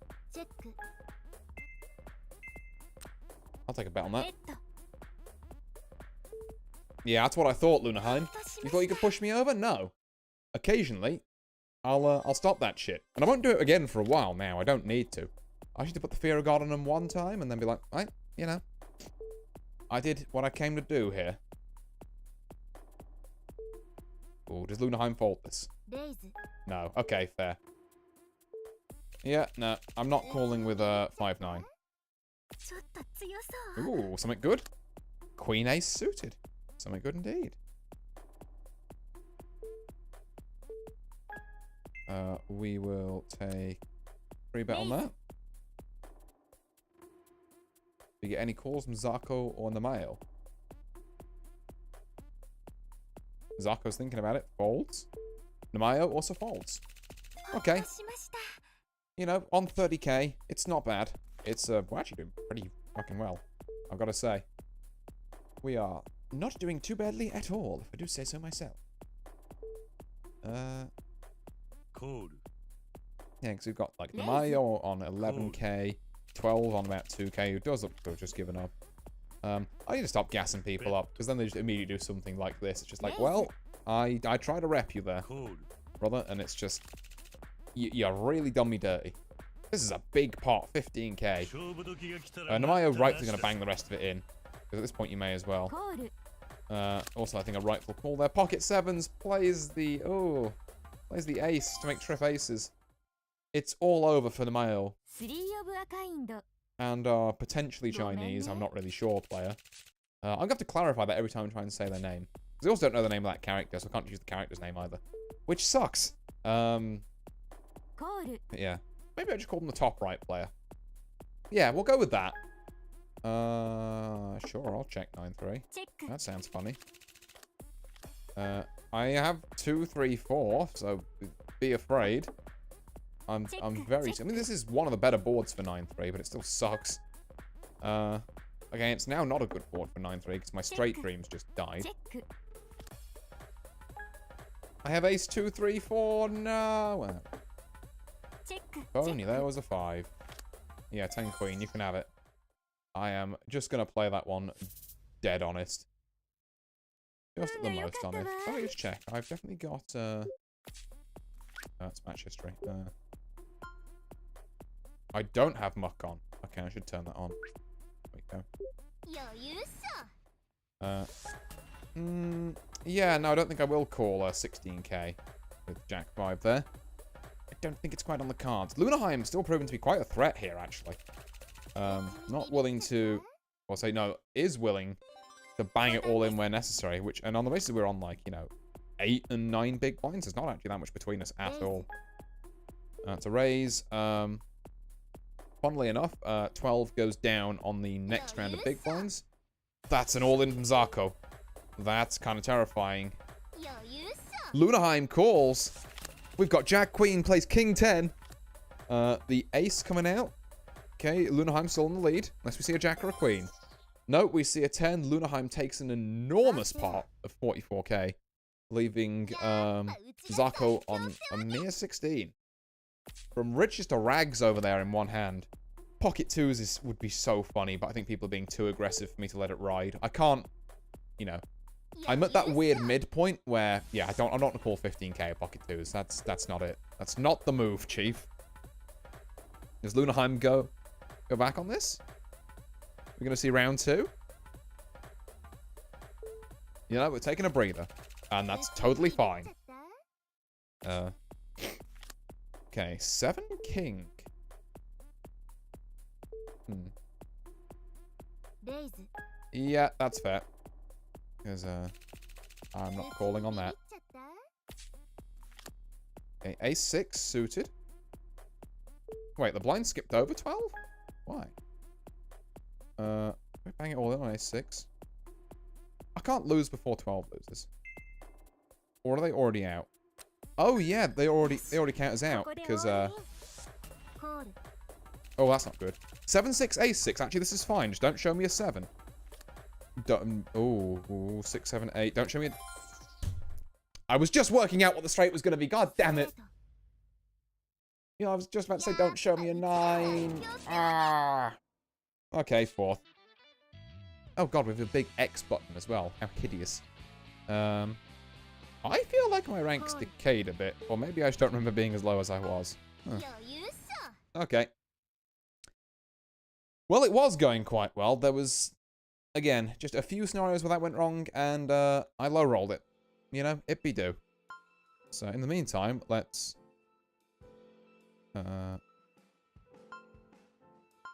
I'll take a bet on that. Yeah, that's what I thought, Lunaheim. You thought you could push me over? No. Occasionally, I'll stop that shit. And I won't do it again for a while now. I don't need to. I should have put the fear of God on them one time and then be like, right, you know. I did what I came to do here. Oh, does Lunaheim fold this? No. Okay, fair. Yeah, no. I'm not calling with 5-9. Ooh, something good. Queen ace suited. Something good indeed. We will take 3-bet on that. Do you get any calls from Zako or Namayo? Zako's thinking about it. Folds. Namayo also folds. Okay. You know, on 30k, it's not bad. It's, we're actually doing pretty fucking well, I've got to say. We are not doing too badly at all, if I do say so myself. Yeah, because we've got, like, Namayo on 11k, 12 on about 2k, who does look to have just given up. I need to stop gassing people up, because then they just immediately do something like this. It's just like, well, I try to rep you there, brother, and it's just, you really done me dirty. This is a big pot, 15k. Namayo rightfully going to bang the rest of it in, because at this point you may as well. Also, I think a rightful call there. Pocket 7s plays the ace to make trip aces. It's all over for Namayo. And potentially Chinese, I'm not really sure, player. I'm going to have to clarify that every time I'm trying to say their name. Because I also don't know the name of that character, so I can't use the character's name either. Which sucks. Yeah. Maybe I just call them the top right player. Yeah, we'll go with that. Sure, I'll check 9-3. That sounds funny. I have 2, 3, 4, so be afraid. I'm very... I mean, this is one of the better boards for 9-3, but it still sucks. Okay, it's now not a good board for 9-3, because my straight dreams just died. I have ace 2, 3, 4, no! If only there was a 5. Yeah, 10 queen, you can have it. I am just going to play that one dead honest. Just at the most honest. Let me just check. I've definitely got... that's match history. I don't have muck on. Okay, I should turn that on. There we go. Yeah, no, I don't think I will call 16k with Jack 5 there. I don't think it's quite on the cards. Lunaheim's still proven to be quite a threat here, actually. Not willing to... Or say, no, is willing to bang it all in where necessary. And on the basis we're on, like, you know, 8 and 9 big blinds, there's not actually that much between us at all. It's a raise. Funnily enough, 12 goes down on the next round of big blinds. That's an all-in from Zarko. That's kind of terrifying. Lunaheim calls. We've got Jack Queen plays King 10. The ace coming out. Okay, Lunaheim still in the lead. Unless we see a Jack or a Queen. No, we see a 10. Lunaheim takes an enormous part of 44k. Leaving Zarko on a mere 16. From riches to rags over there in one hand. Pocket 2s would be so funny, but I think people are being too aggressive for me to let it ride. I can't, you know. I'm at that weird midpoint where, yeah, I'm not gonna call 15k pocket 2s. That's not it. That's not the move, Chief. Does Lunaheim go back on this? We're gonna see round 2. You know, we're taking a breather. And that's totally fine. Okay, 7 king. Yeah, that's fair. Because, I'm not calling on that. Okay, A6 suited. Wait, the blind skipped over 12? Why? We bang it all in on A6. I can't lose before 12 loses. Or are they already out? Oh yeah, they already count us out because oh, that's not good. 7 6 ace 6. Actually, this is fine. Just don't show me a 7. Don't, oh, 6 7 8. Don't show me. I was just working out what the straight was going to be. God damn it. You know, I was just about to say don't show me a 9. Ah. Okay, 4th. Oh god, with a big X button as well. How hideous. I feel like my rank's decayed a bit. Or maybe I just don't remember being as low as I was. Huh. Okay. Well, it was going quite well. There was, again, just a few scenarios where that went wrong, and I low-rolled it. You know, it be do. So, in the meantime, let's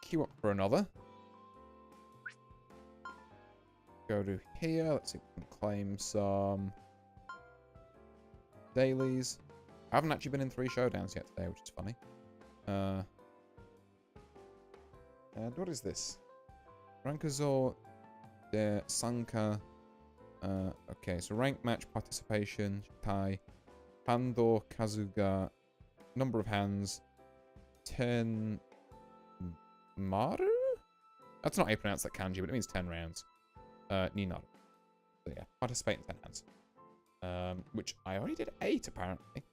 queue up for another. Go to here. Let's see if we can claim some dailies. I haven't actually been in 3 showdowns yet today, which is funny. And what is this? Rankazor de Sanka. Okay, so rank match participation, Shitai, Pandor, Kazuga, number of hands, 10 Maru? That's not how you pronounce that kanji, but it means 10 rounds. Ninaru. So yeah, participate in 10 hands. Which I already did 8 apparently.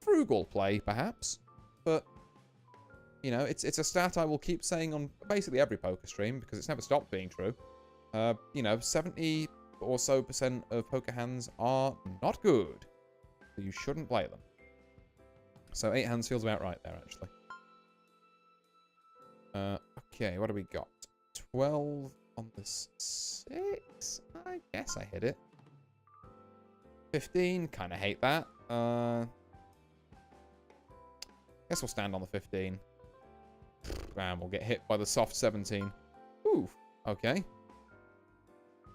Frugal play, perhaps. But you know, it's a stat I will keep saying on basically every poker stream because it's never stopped being true. You know, 70 or so % of poker hands are not good. So you shouldn't play them. So 8 hands feels about right there, actually. Okay, what do we got? 12 on the 6? I guess I hit it. 15, kind of hate that. Guess we'll stand on the 15. Bam, we'll get hit by the soft 17. Ooh, okay.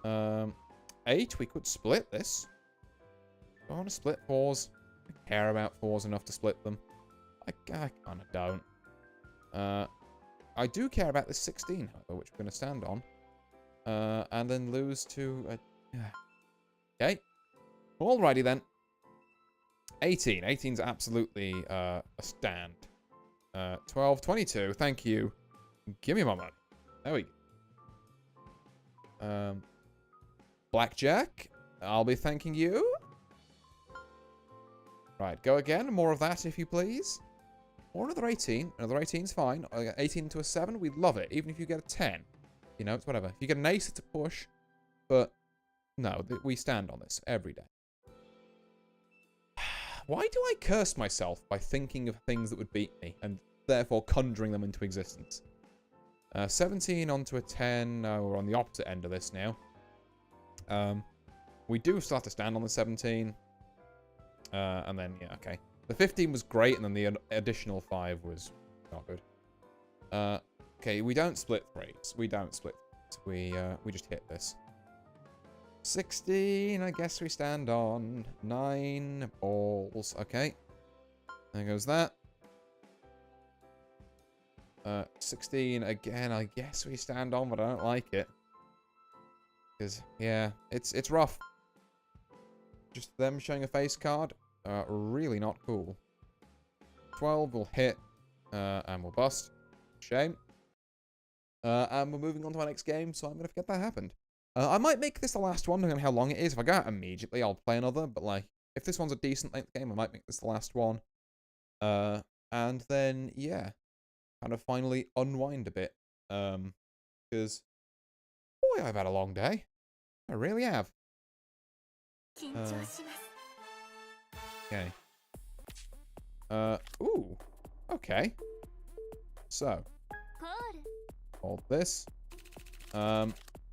8, we could split this. Do I want to split 4s? I care about 4s enough to split them. I kind of don't. I do care about this 16, however, which we're going to stand on. And then lose to... okay. Alrighty then. 18. 18's absolutely a stand. 12, 22. Thank you. Give me my money. There we go. Blackjack. I'll be thanking you. Right, go again. More of that, if you please. Or another 18. Another 18's fine. 18 into a 7, we'd love it. Even if you get a 10. You know, it's whatever. If you get an ace, it's a push. But, no, we stand on this every day. Why do I curse myself by thinking of things that would beat me and therefore conjuring them into existence? 17 onto a 10. No, we're on the opposite end of this now. We do start to stand on the 17. And then, yeah, okay. The 15 was great, and then the additional 5 was not good. Okay, we don't split threes. We don't split threes. We just hit this. 16, I guess we stand on. 9 balls. Okay. There goes that. 16 again, I guess we stand on, but I don't like it. Because, yeah, it's rough. Just them showing a face card. Really not cool. 12 will hit, and we'll bust. Shame. And we're moving on to our next game, so I'm going to forget that happened. I might make this the last one, depending on how long it is. If I go out immediately, I'll play another, but, like, if this one's a decent length game, I might make this the last one. And then, yeah, kind of finally unwind a bit. Because, boy, I've had a long day. I really have. Okay. Ooh. Okay. So. Hold this.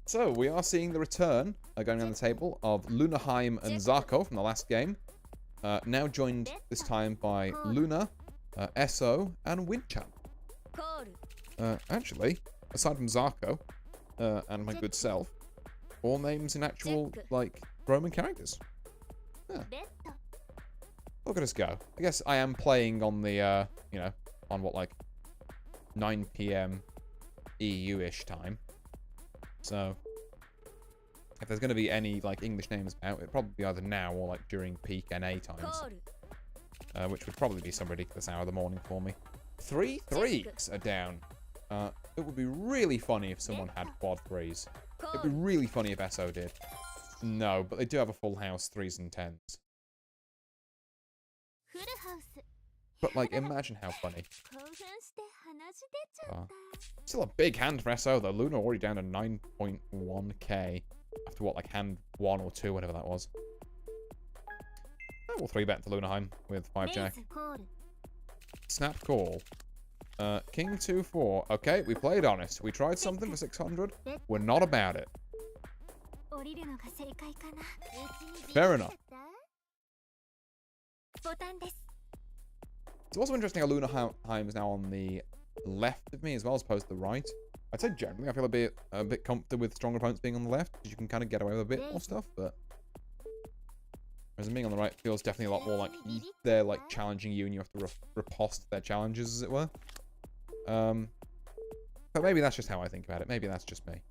So, we are seeing the return, going on the table, of Lunaheim and Zarko from the last game. Now joined this time by Luna, SO, and Winchan. Actually, aside from Zarko, and my good self, all names in actual, like, Roman characters. Yeah. Look at us go. I guess I am playing on the, you know, on what, like, 9 PM EU-ish time. So, if there's going to be any, like, English names out, it'd probably be either now or, like, during peak NA times. Which would probably be some ridiculous hour of the morning for me. 3 threes are down. It would be really funny if someone had quad 3s. It'd be really funny if SO did. No, but they do have a full house, 3s and 10s. But, like, imagine how funny. Still a big hand for SO, though. Luna already down to 9.1k. After, what, like, hand 1 or 2, whatever that was. Oh, we'll 3-bet to Lunaheim with 5-jack. Snap call. King 2-4. Okay, we played honest. We tried something for 600. We're not about it. Fair enough. It's also interesting how Lunaheim is now on the left of me as well as opposed to the right. I'd say generally I feel a bit comfortable with stronger opponents being on the left because you can kind of get away with a bit more stuff, but whereas being on the right feels definitely a lot more like they're like challenging you and you have to riposte their challenges, as it were. But maybe that's just how I think about it. Maybe that's just me.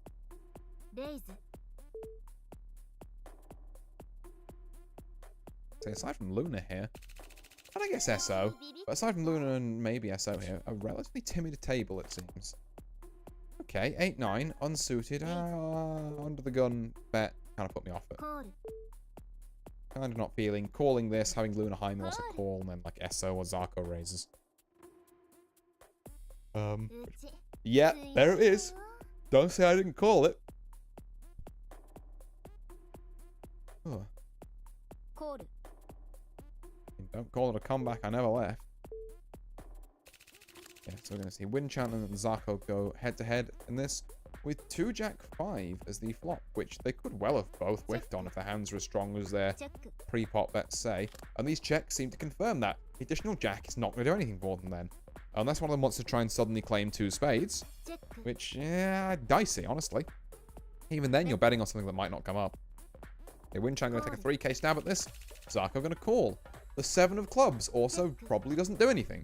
So aside from Luna here, and I guess SO, but aside from Luna and maybe SO here, a relatively timid table, it seems. Okay, 8-9, unsuited, under the gun bet, kind of put me off it. Kind of not feeling, calling this, having Lunaheim also call, and then like SO or Zarko raises. Yeah, there it is. Don't say I didn't call it. Oh. Don't call it a comeback, I never left. Yeah, so we're going to see Winchan and Zarko go head-to-head in this, with 2-jack-5 as the flop, which they could well have both whiffed on if their hands were as strong as their pre-pot bets say. And these checks seem to confirm that. The additional jack is not going to do anything for them then. Unless one of them wants to try and suddenly claim 2 spades. Which, yeah, dicey, honestly. Even then, you're betting on something that might not come up. Okay, Winchan going to take a 3k stab at this. Zarko going to call. The 7 of clubs also probably doesn't do anything.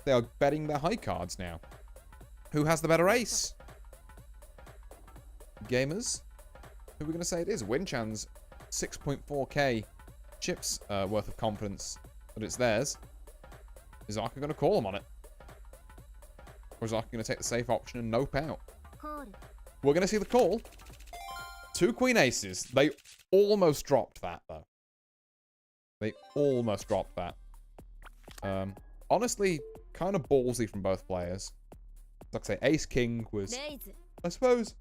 They are betting their high cards now. Who has the better ace? Gamers? Who are we going to say it is? Winchan's 6.4k chips worth of confidence that it's theirs. Is Zarko going to call them on it? Or is Zarko going to take the safe option and nope out? We're going to see the call. 2 queen aces. They almost dropped that, though. They almost dropped that. Honestly, kind of ballsy from both players. Like I say, ace king was, I suppose.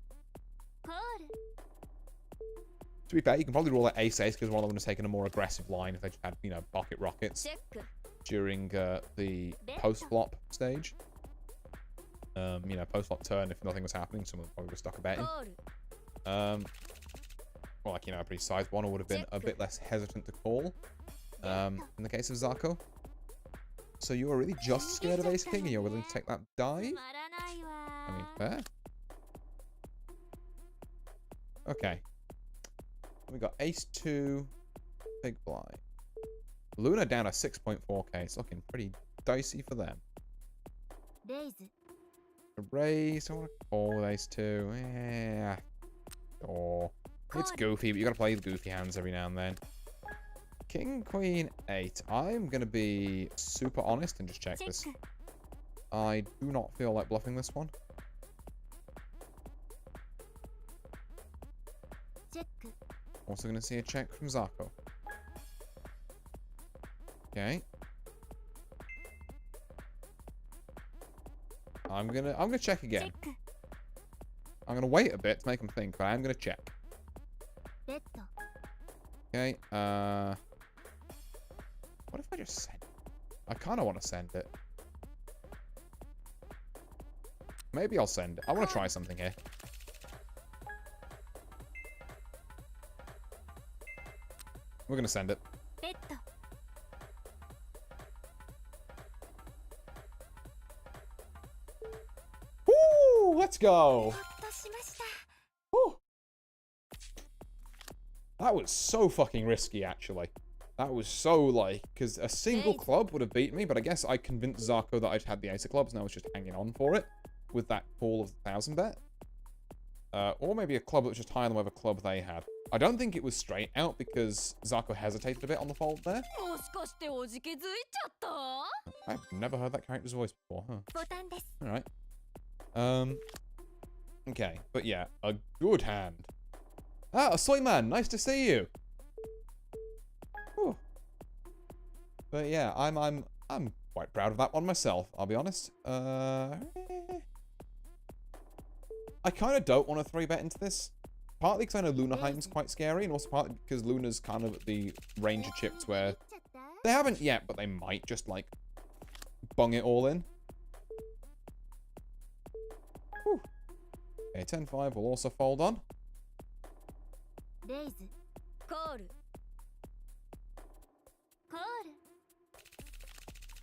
To be fair, you can probably rule that ace ace because one of them has taken a more aggressive line if they just had, you know, pocket rockets during the post flop stage. You know, post flop turn, if nothing was happening, someone probably would have stuck a bet in. Or like, you know, a pretty sized one, or would have been a bit less hesitant to call. In the case of Zako. So you're really just scared of Ace King and you're willing to take that dive? I mean, fair. Okay. We got Ace 2, Big Blind. Luna down at 6.4k. It's looking pretty dicey for them. Raise. I want to call with Ace 2. Yeah. Oh. It's goofy, but you got to play the goofy hands every now and then. King, Queen, 8. I'm going to be super honest and just check this. I do not feel like bluffing this one. Also going to see a check from Zako. Okay. I'm gonna check again. I'm gonna wait a bit to make him think, but I'm gonna check. Okay, what if I just send it? I kinda wanna send it. Maybe I'll send it. I wanna try something here. We're gonna send it. Woo! Let's go! Woo. That was so fucking risky, actually. That was so, like, because a single club would have beaten me, but I guess I convinced Zako that I'd had the ace of clubs and I was just hanging on for it with that call of the 1,000 bet. Or maybe a club that was just higher than whatever club they had. I don't think it was straight out because Zako hesitated a bit on the fold there. I've never heard that character's voice before, huh? Alright. Okay, but yeah, a good hand. Ah, a soy man, nice to see you. Whew. But yeah, I'm quite proud of that one myself, I'll be honest. I kind of don't want to 3-bet into this. Partly because I know Lunaheim's quite scary, and also partly because Luna's kind of at the range of chips where they haven't yet, but they might just, like, bung it all in. Whew. Okay, 10-5 will also fold on.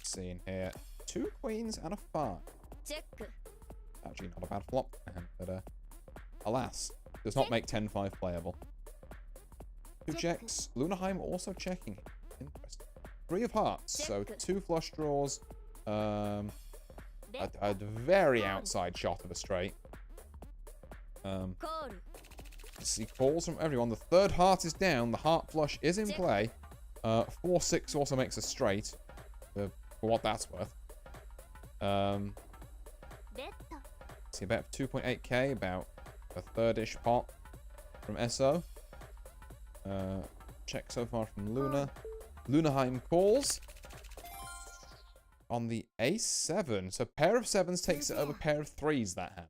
Seeing here, 2 queens and a 5. Actually, not a bad flop, but alas, does not make 10-5 playable. 2 checks. Lunaheim also checking. Interesting. 3 of hearts, so 2 flush draws. A very outside shot of a straight. See calls from everyone. The 3rd heart is down. The heart flush is in play. 4-6 also makes a straight. For what that's worth. See a bet of 2.8k, about a 3rd-ish pot from SO. Check so far from Luna. Lunaheim calls on the ace-7. So pair of 7s takes it over pair of 3s, that hand.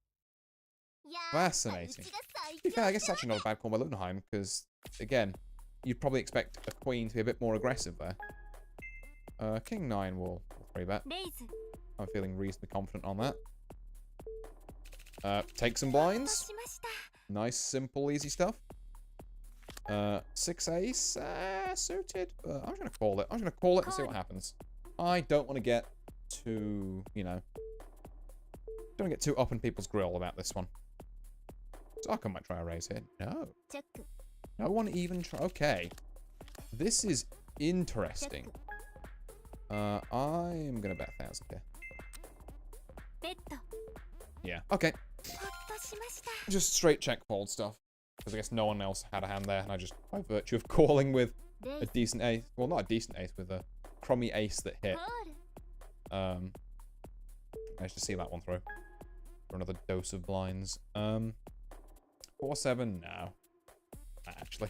Fascinating. To be fair, I guess it's actually not a bad call by Lunaheim, because, again, you'd probably expect a queen to be a bit more aggressive there. King 9 will 3-bet. I'm feeling reasonably confident on that. Take some blinds. Nice, simple, easy stuff. 6 ace, suited. I'm just going to call it. I'm just going to call it and see what happens. I don't want to get too, you know, don't get too up in people's grill about this one. Zako might try a raise here. No. No one even try. Okay. This is interesting. I'm going to bet 1,000 here. Yeah, okay. Just straight check fold stuff. Because I guess no one else had a hand there, and I just, by virtue of calling with a decent ace, well, not a decent ace, with a crummy ace that hit, managed to see that one through. For another dose of blinds. 4-7, no. Actually.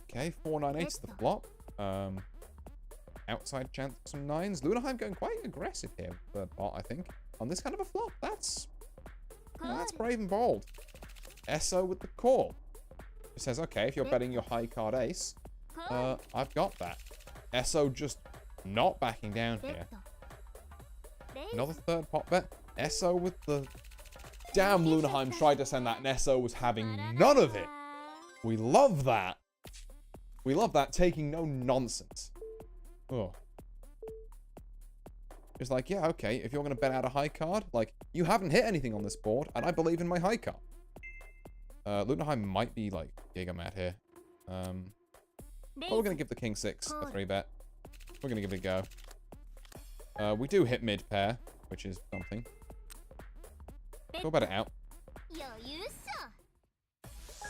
Okay, 4-9-8 is the flop. Outside chance for some 9s. Lunaheim going quite aggressive here with the pot, I think. On this kind of a flop, that's brave and bold. SO with the call. It says, okay, if you're betting your high card ace, I've got that. SO just not backing down here. Another 3rd pot bet. SO with the Damn, Lunaheim tried to send that and SO was having none of it. We love that. We love that, taking no nonsense. Oh. It's like, yeah, okay, if you're going to bet out a high card, like, you haven't hit anything on this board, and I believe in my high card. Lunaheim might be, like, giga mad here. But we're going to give the King 6 a 3-bet. We're going to give it a go. We do hit mid-pair, which is something. We'll bet it out.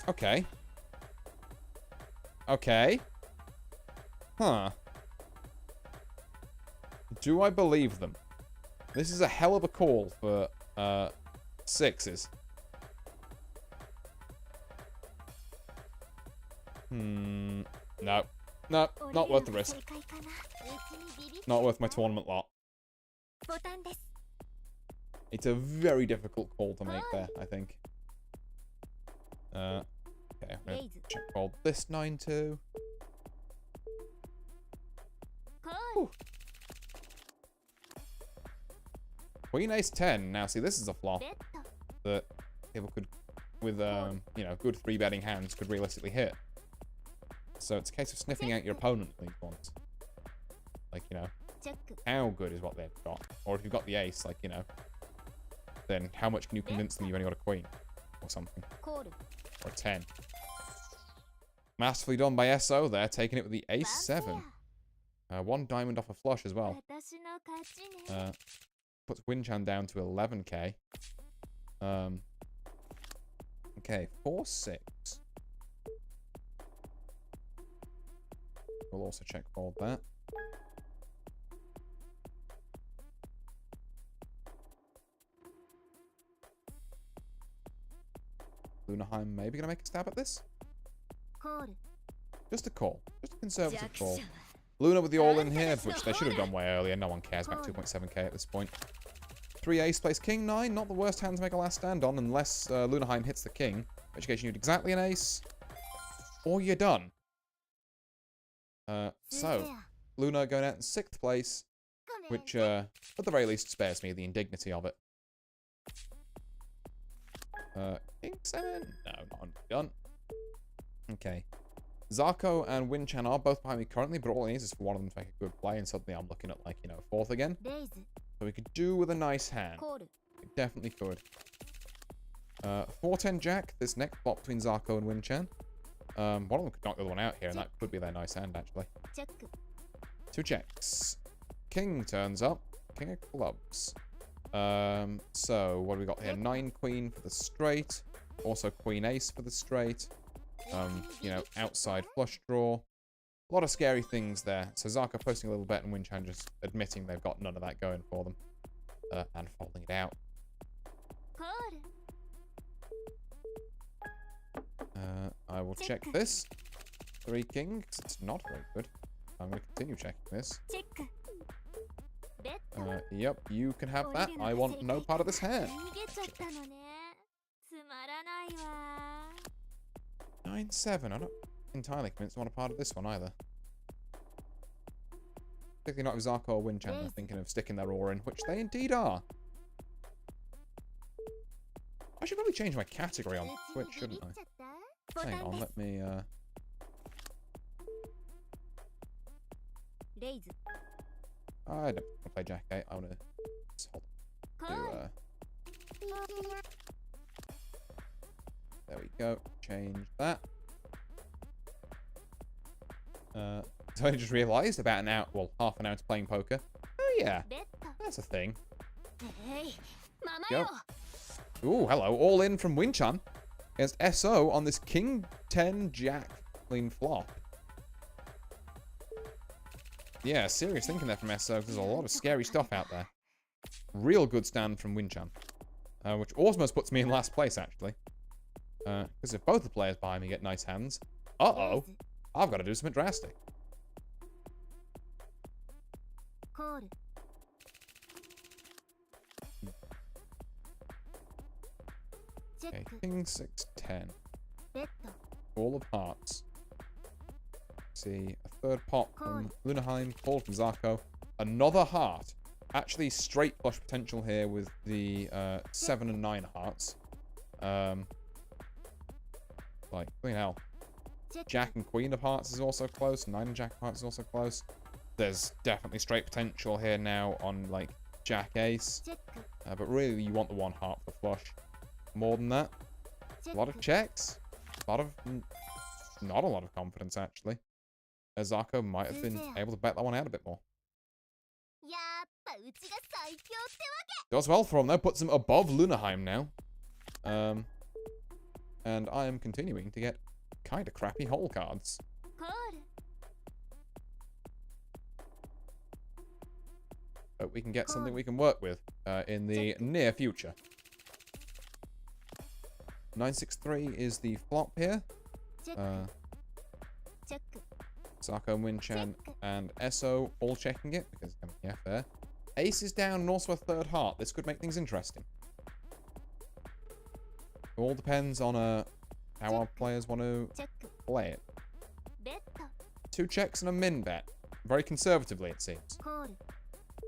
Okay. Okay. Huh. Do I believe them? This is a hell of a call for, 6s. No. No, not worth the risk. Not worth my tournament lot. It's a very difficult call to make there, I think. Okay, I'm gonna check fold this 9-2. Queen Ace 10. Now, see, this is a flop that people could, with you know, good 3-betting hands, could realistically hit. So it's a case of sniffing out your opponent these ones. Like, you know, how good is what they've got? Or if you've got the ace, like, you know, then how much can you convince them you've only got a queen? Or something. Or a 10. Masterfully done by SO there, taking it with the ace 7. 1 diamond off a flush as well. Puts Winchan down to 11k. Okay, 4-6. We'll also check fold that. Lunaheim maybe gonna make a stab at this? Just a call. Just a conservative call. Luna with the all-in here, which they should have done way earlier. No one cares about 2.7k at this point. 3 ace plays king 9. Not the worst hand to make a last stand on, unless Lunaheim hits the king. In which case you need exactly an ace. Or you're done. So, Luna going out in 6th place, which, at the very least, spares me the indignity of it. King 7? No, not done. Okay. Zarko and Winchan are both behind me currently, but all it needs is for one of them to make a good play, and suddenly I'm looking at, like, you know, 4th again. So we could do with a nice hand. We definitely could. 4-10 Jack, this next flop between Zarko and Winchan. One of them could knock the other one out here, and that could be their nice hand, actually. 2 checks. King turns up. King of clubs. So, what do we got here? 9 queen for the straight. Also queen ace for the straight. You know, outside flush draw. A lot of scary things there. So Zarko posting a little bet and Winchan just admitting they've got none of that going for them. And folding it out. I will check this. 3 king, because it's not very good. I'm going to continue checking this. Yep, you can have that. I want no part of this hand. 9-7. I'm not entirely convinced I want a part of this one either. Particularly not with Zarko or Winchan. They're thinking of sticking their aura in, which they indeed are. I should probably change my category on Twitch, shouldn't I? Hang on, let me, I don't want to play Jack 8. I want to there we go. Change that. So I just realised about an hour, well, half an hour to playing poker. Oh yeah, that's a thing. Go. Ooh, hello. All in from Winchan against SO on this King 10 Jack clean flop. Yeah, serious thinking there from SO. There's a lot of scary stuff out there. Real good stand from Winchan. Which almost puts me in last place, actually. Because if both the players behind me get nice hands, uh-oh, I've got to do something drastic. Okay, King 6-10. All of hearts. See, a third pot from Lunaheim, called from Zarko. Another heart. actually straight flush potential here with the 7 and 9 hearts. Like, clean hell. Jack and Queen of Hearts is also close. 9 and Jack of Hearts is also close. There's definitely straight potential here now on, like, Jack Ace. But really, you want the 1 heart for flush. More than that, a lot of checks. A lot of... Not a lot of confidence, actually. Zarko might have been able to bet that one out a bit more. Does well for him, though. Puts him above Lunaheim now. And I am continuing to get kind of crappy hole cards. But we can get something we can work with in the near future. 963 is the flop here. Zarko, Winchan, and Esso all checking it because, yeah, fair. Ace is down and also a 3rd heart. This could make things interesting. It all depends on how our players want to play it. 2 checks and a min bet. Very conservatively, it seems.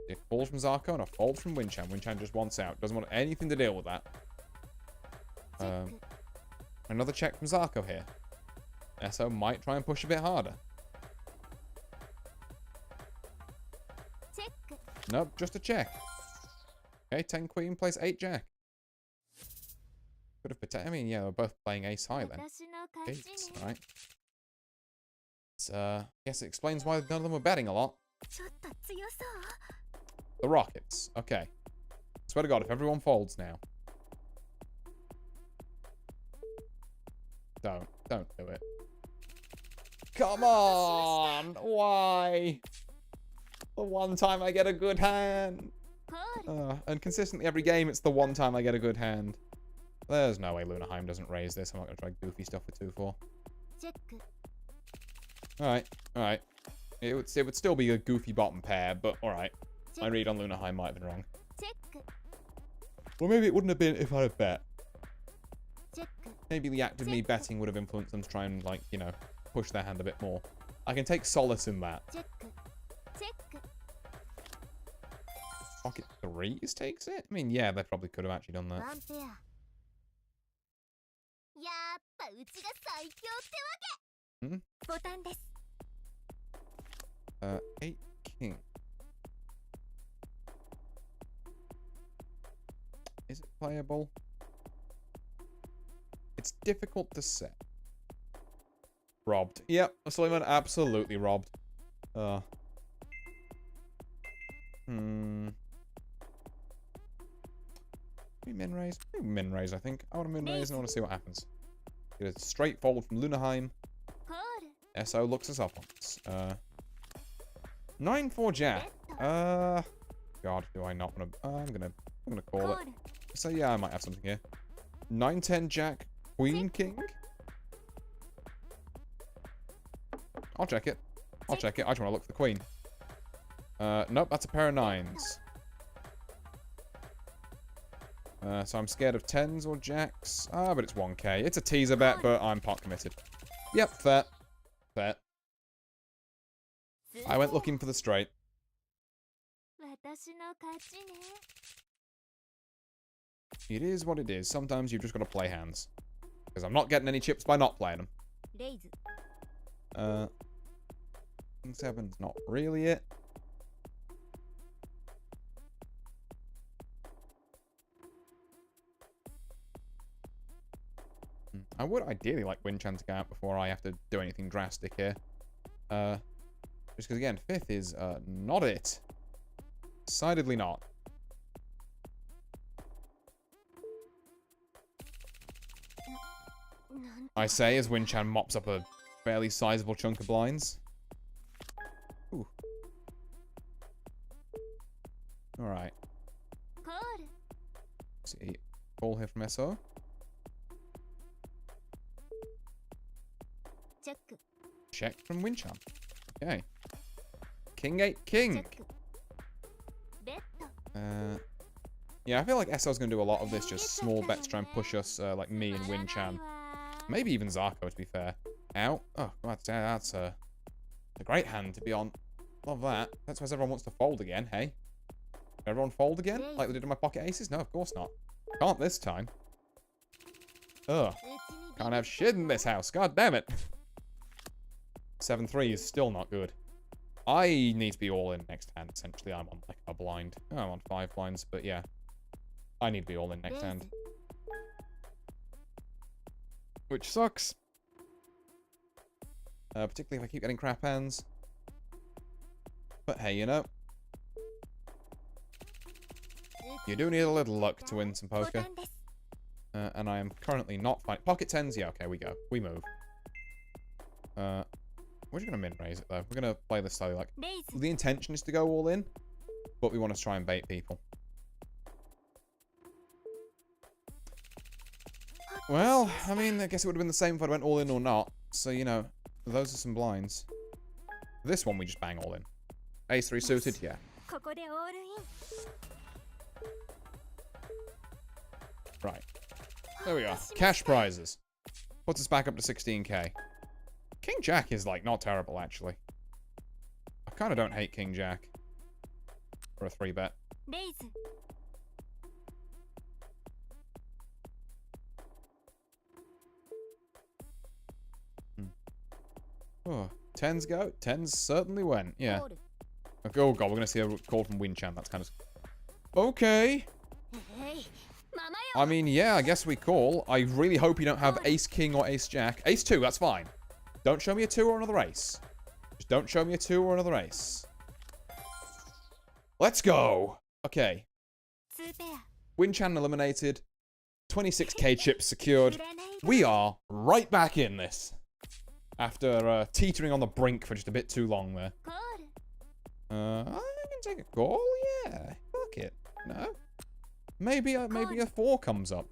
It falls from Zarko and a fold from Winchan. Winchan just wants out. Doesn't want anything to deal with that. Another check from Zarko here. Esso might try and push a bit harder. Nope, just a check. Okay, 10 Queen plays 8 Jack. Could have I mean, yeah, we're both playing ace high then. Eights, right. Guess it explains why none of them were betting a lot. The Rockets. Okay. Swear to God, if everyone folds now. Don't do it. Come on! Why? The one time I get a good hand. And consistently every game, it's the one time I get a good hand. There's no way Lunaheim doesn't raise this. I'm not going to try goofy stuff with 2-4. Alright. It would still be a goofy bottom pair, but alright. My read on Lunaheim might have been wrong. Or maybe it wouldn't have been if I had bet. Maybe the act of me betting would have influenced them to try and, like, you know, push their hand a bit more. I can take solace in that. Pocket 3s takes it? I mean, yeah, they probably could have actually done that. 8 king. Is it playable? It's difficult to say. Robbed. Yep, Suleiman absolutely robbed. Maybe min raise? Maybe min raise, I think. I want to min raise and I want to see what happens. Get a straight fold from Lunaheim. SO looks us up on this. 9-4 Jack. God, do I not want to... I'm gonna call it. So yeah, I might have something here. 9-10 Jack, Queen King. I'll check it. I just want to look for the Queen. Nope, that's a pair of 9s. So I'm scared of 10s or Jacks. But it's 1k. It's a teaser bet, but I'm pot committed. Yep, fair. Fair. I went looking for the straight. It is what it is. Sometimes you've just got to play hands. Because I'm not getting any chips by not playing them. 7's not really it. I would ideally like Winchan to go out before I have to do anything drastic here. Just because, again, 5th is not it. Decidedly not. I say as Winchan mops up a fairly sizable chunk of blinds. Ooh. Alright. See, ball here from SO. Check from Winchan. Okay. King 8 King. Yeah, I feel like SO's going to do a lot of this, just small bets to try and push us, like me and Winchan. Maybe even Zarko, to be fair. Out. Oh, that's a great hand to be on. Love that. That's why everyone wants to fold again, hey? Everyone fold again? Like they did in my pocket aces? No, of course not. Can't this time. Ugh. Can't have shit in this house. God damn it. 7-3 is still not good. I need to be all in next hand, essentially. I'm on like a blind. Oh, I'm on 5 blinds, but yeah. I need to be all in next hand. Which sucks. Particularly if I keep getting crap hands. But hey, you know. You do need a little luck to win some poker. And I am currently not fine. Pocket 10s? Yeah, okay, we go. We move. We're just going to min-raise it, though. We're going to play this slowly. Like, the intention is to go all in, but we want to try and bait people. Well, I mean, I guess it would have been the same if I went all in or not. So, you know, those are some blinds. This one we just bang all in. Ace 3 suited, yeah. Right. There we are. Cash prizes. Puts us back up to 16k. King Jack is, like, not terrible, actually. I kind of don't hate King Jack. For a 3-bet. Oh, 10s go? 10s certainly went, yeah. Oh god, we're going to see a call from Winchan. That's kind of... Okay. I mean, yeah, I guess we call. I really hope you don't have Ace King or Ace Jack. Ace 2, that's fine. Don't show me a 2 or another ace. Just don't show me a 2 or another ace. Let's go. Okay. Winchan eliminated. 26k chips secured. We are right back in this. After teetering on the brink for just a bit too long there. I can take a call, yeah. Fuck it. No? Maybe a 4 comes up.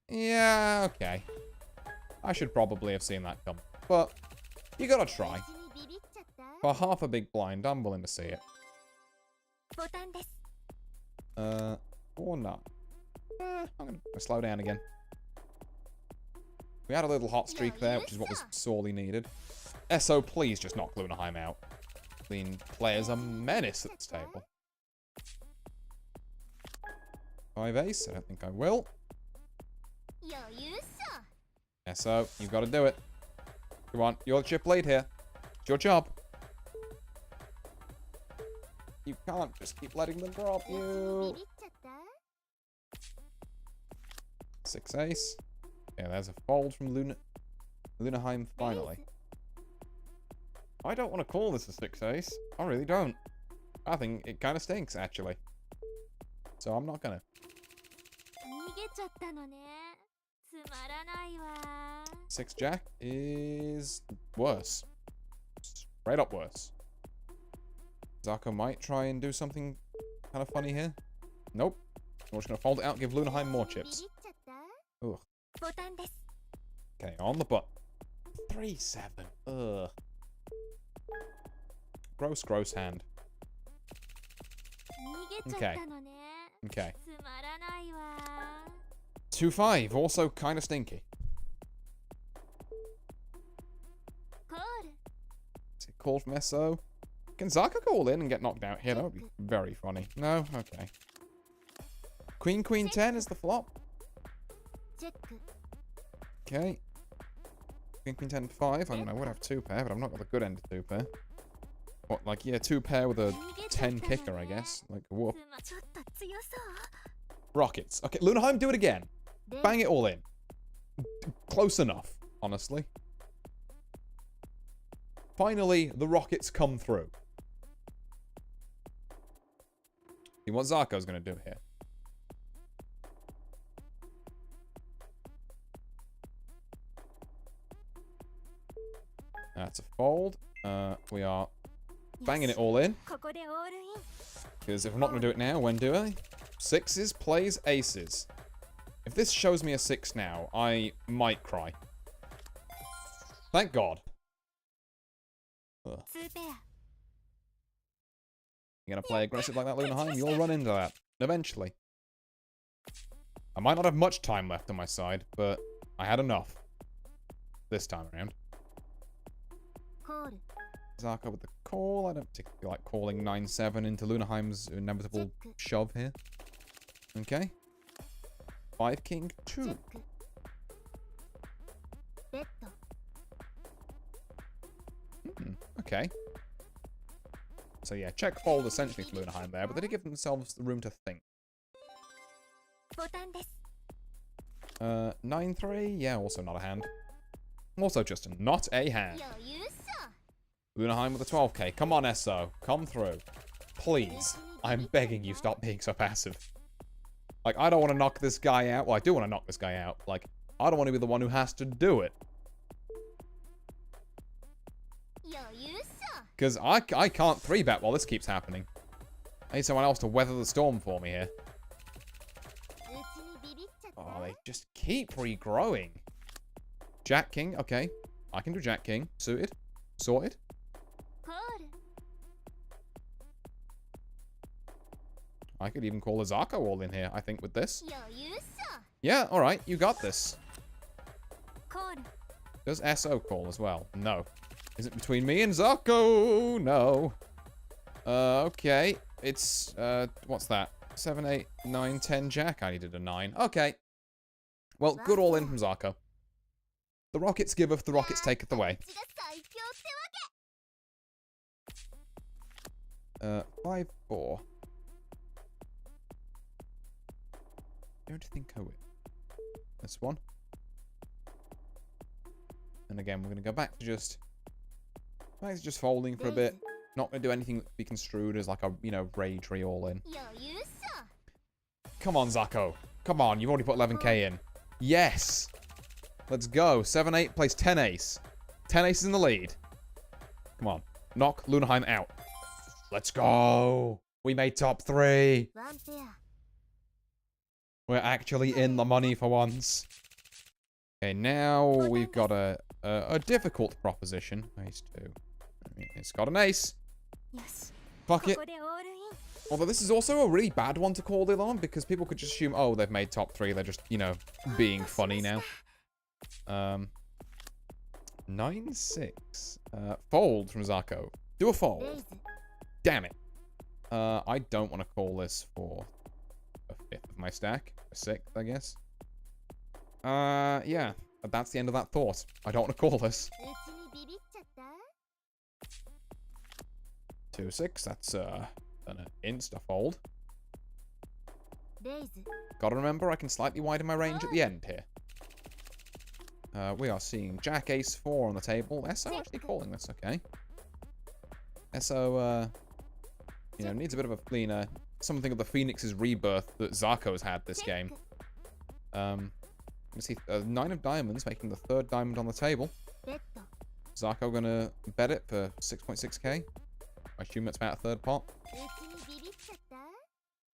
Yeah, okay. I should probably have seen that come. But, you gotta try. For half a big blind, I'm willing to see it. Or not. I'm gonna slow down again. We had a little hot streak there, which is what was sorely needed. SO, please just knock Lunaheim out. Clean players are menace at this table. 5 ace, I don't think I will. SO, you've got to do it. Come on, you're the chip lead here. It's your job. You can't just keep letting them drop you. 6 ace. Yeah, there's a fold from Lunaheim finally. I don't want to call this a 6 ace. I really don't. I think it kind of stinks, actually. So I'm not gonna. 6 jack is worse. Straight up worse. Zarko might try and do something kind of funny here. Nope. We're just gonna fold it out and give Lunaheim more chips. Ugh. Okay, on the butt. 3-7. Ugh. Gross hand. Okay. Okay. 2-5. Also kind of stinky. Is it called from SO? Can Zaka call in and get knocked out here? That would be very funny. No? Okay. Queen 10 is the flop. Okay. Queen 10 5. I mean, I would have 2 pair, but I've not got the good end of 2 pair. What, like, yeah, 2 pair with a 10 kicker, I guess. Like, whoop. Rockets. Okay, Lunaheim, do it again. Bang it all in. Close enough, honestly. Finally, the rockets come through. See what Zarko's going to do here. That's a fold. We are banging it all in. Because if I'm not going to do it now, when do I? 6s plays aces. If this shows me a 6 now, I might cry. Thank God. Ugh. You're going to play aggressive like that, Lunaheim? You'll run into that. Eventually. I might not have much time left on my side, but I had enough. This time around. Zarko with the call. I don't particularly like calling 9-7 into Lunaheim's inevitable shove here. Okay. 5 king 2. Okay. So yeah, check fold essentially for Lunaheim there, but they did give themselves the room to think. 9-3, yeah, also not a hand. Also just not a hand. Lunaheim with a 12k. Come on, SO. Come through. Please. I'm begging you, stop being so passive. Like, I don't want to knock this guy out. Well, I do want to knock this guy out. Like, I don't want to be the one who has to do it. Because I can't 3-bet while this keeps happening. I need someone else to weather the storm for me here. Oh, they just keep regrowing. Jack King, okay. I can do Jack King. Suited. Sorted. I could even call a Zarko all in here, I think, with this. Yeah, alright, you got this. Does SO call as well? No. Is it between me and Zarko? No. Okay. It's, what's that? 7, 8, 9, 10 Jack. I needed a 9. Okay. Well, good all in from Zarko. The Rockets giveth, the Rockets taketh away. 5-4. Don't think I will. This one. And again, we're going to go back to just folding for a bit. Not going to do anything that could be construed as like a, you know, rage re all in. Come on, Zarko. Come on, you've already put 11k in. Yes. Let's go. 7-8 plays 10 ace. 10 ace is in the lead. Come on. Knock Lunaheim out. Let's go. We made top 3. We're actually in the money for once. Okay, now we've got a difficult proposition. Ace 2. It's got an ace. Fuck it. Although this is also a really bad one to call in on, because people could just assume, oh, they've made top 3. They're just, you know, being funny now. 9-6. Fold from Zarko. Do a fold. Damn it. I don't want to call this for a 5th of my stack. A 6th, I guess. Yeah. That's the end of that thought. I don't want to call this. 2-6. That's an insta-fold. Gotta remember, I can slightly widen my range at the end here. We are seeing Jack Ace 4 on the table. SO actually calling this, okay. SO, you know, needs a bit of a cleaner. Something of the Phoenix's rebirth that Zarko's had this game. You see 9 of diamonds, making the 3rd diamond on the table. Zarko gonna bet it for 6.6k. I assume that's about a 3rd pot.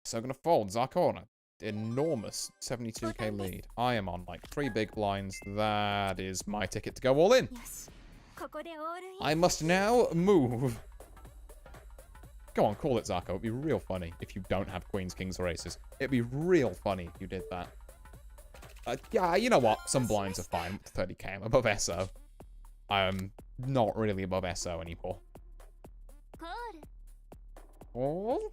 So gonna fold. Zarko on an enormous 72k lead. I am on like 3 big blinds. That is my ticket to go all in. I must now move. Go on, call it, Zarko. It'd be real funny if you don't have queens, kings, or aces. It'd be real funny if you did that. Yeah, you know what? Some blinds are fine. 30k. I'm above SO. I'm not really above SO anymore. Oh,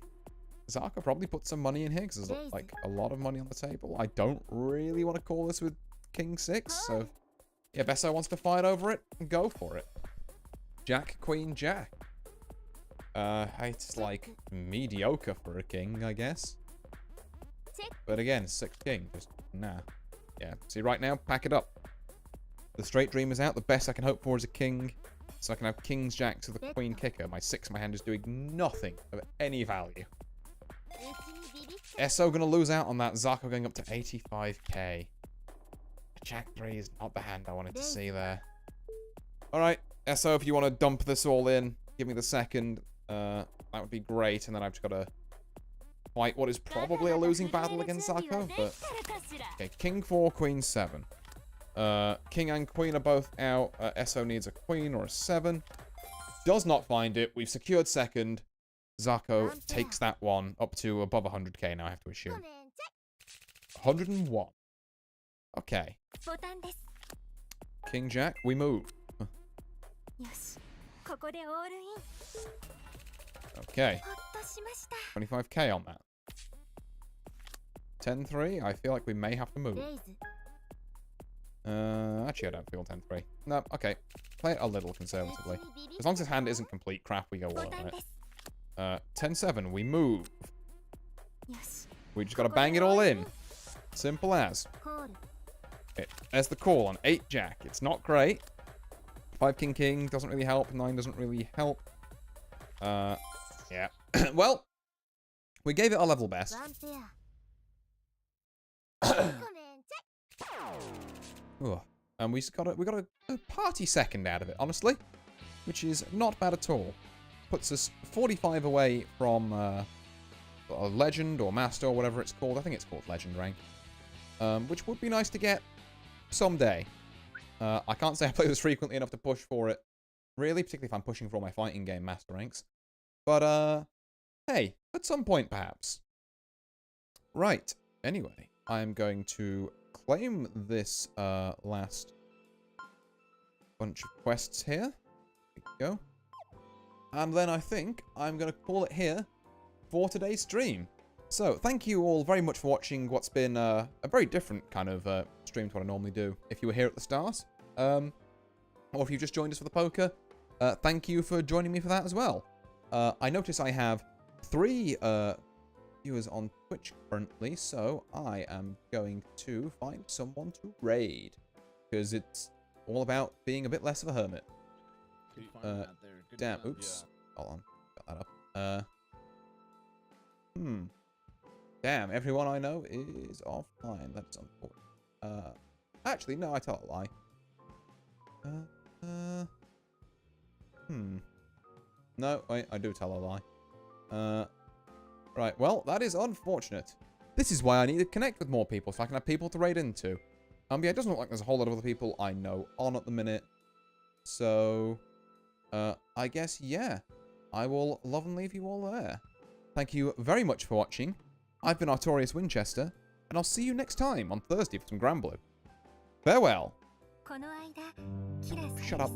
Zarko probably put some money in here because there's like a lot of money on the table. I don't really want to call this with king 6, so yeah, if SO wants to fight over it, go for it. Jack, queen, jack. It's like mediocre for a king, I guess. But again, 6 king, just nah. Yeah, see right now, pack it up. The straight dream is out. The best I can hope for is a king. So I can have kings, jacks with a queen kicker. My 6 in my hand is doing nothing of any value. SO gonna lose out on that. Zarko going up to 85k. Jack 3 is not the hand I wanted to see there. Alright, SO, if you want to dump this all in, give me the 2nd. That would be great. And then I've just got to fight what is probably a losing battle against Zarko. But okay, king 4, queen 7. King and queen are both out. SO needs a queen or a 7. Does not find it. We've secured 2nd. Zarko takes that one up to above 100k now, I have to assume. 101. Okay. King Jack, we move. Okay. 25k on that. 10-3. I feel like we may have to move. Actually, I don't feel 10-3. No, okay. Play it a little conservatively. As long as his hand isn't complete crap, we go all on it. 10-7. We move. We just gotta bang it all in. Simple as. There's the call on 8 Jack. It's not great. 5 King King doesn't really help. 9 doesn't really help. Yeah. Well, we gave it our level best. And we got a party second out of it, honestly, which is not bad at all. Puts us 45 away from a legend or master or whatever it's called. I think it's called legend rank, which would be nice to get someday. I can't say I play this frequently enough to push for it, really, particularly if I'm pushing for all my fighting game master ranks. But hey, at some point perhaps. Right. Anyway, I'm going to claim this last bunch of quests here. There we go. And then I think I'm going to call it here for today's stream. So, thank you all very much for watching what's been a very different kind of stream to what I normally do. If you were here at the start, or if you've just joined us for the poker, thank you for joining me for that as well. I notice I have 3 viewers on Twitch currently, so I am going to find someone to raid, because it's all about being a bit less of a hermit. Damn, oops. Yeah. Hold on, got that up. Damn, everyone I know is offline. That's unfortunate. Actually, no, I tell a lie. No, wait, I do tell a lie. Right, well, that is unfortunate. This is why I need to connect with more people, so I can have people to raid into. Yeah, it doesn't look like there's a whole lot of other people I know on at the minute. So, I guess, yeah. I will love and leave you all there. Thank you very much for watching. I've been Artorius Winchester, and I'll see you next time on Thursday for some Granblue. Farewell. Shut up.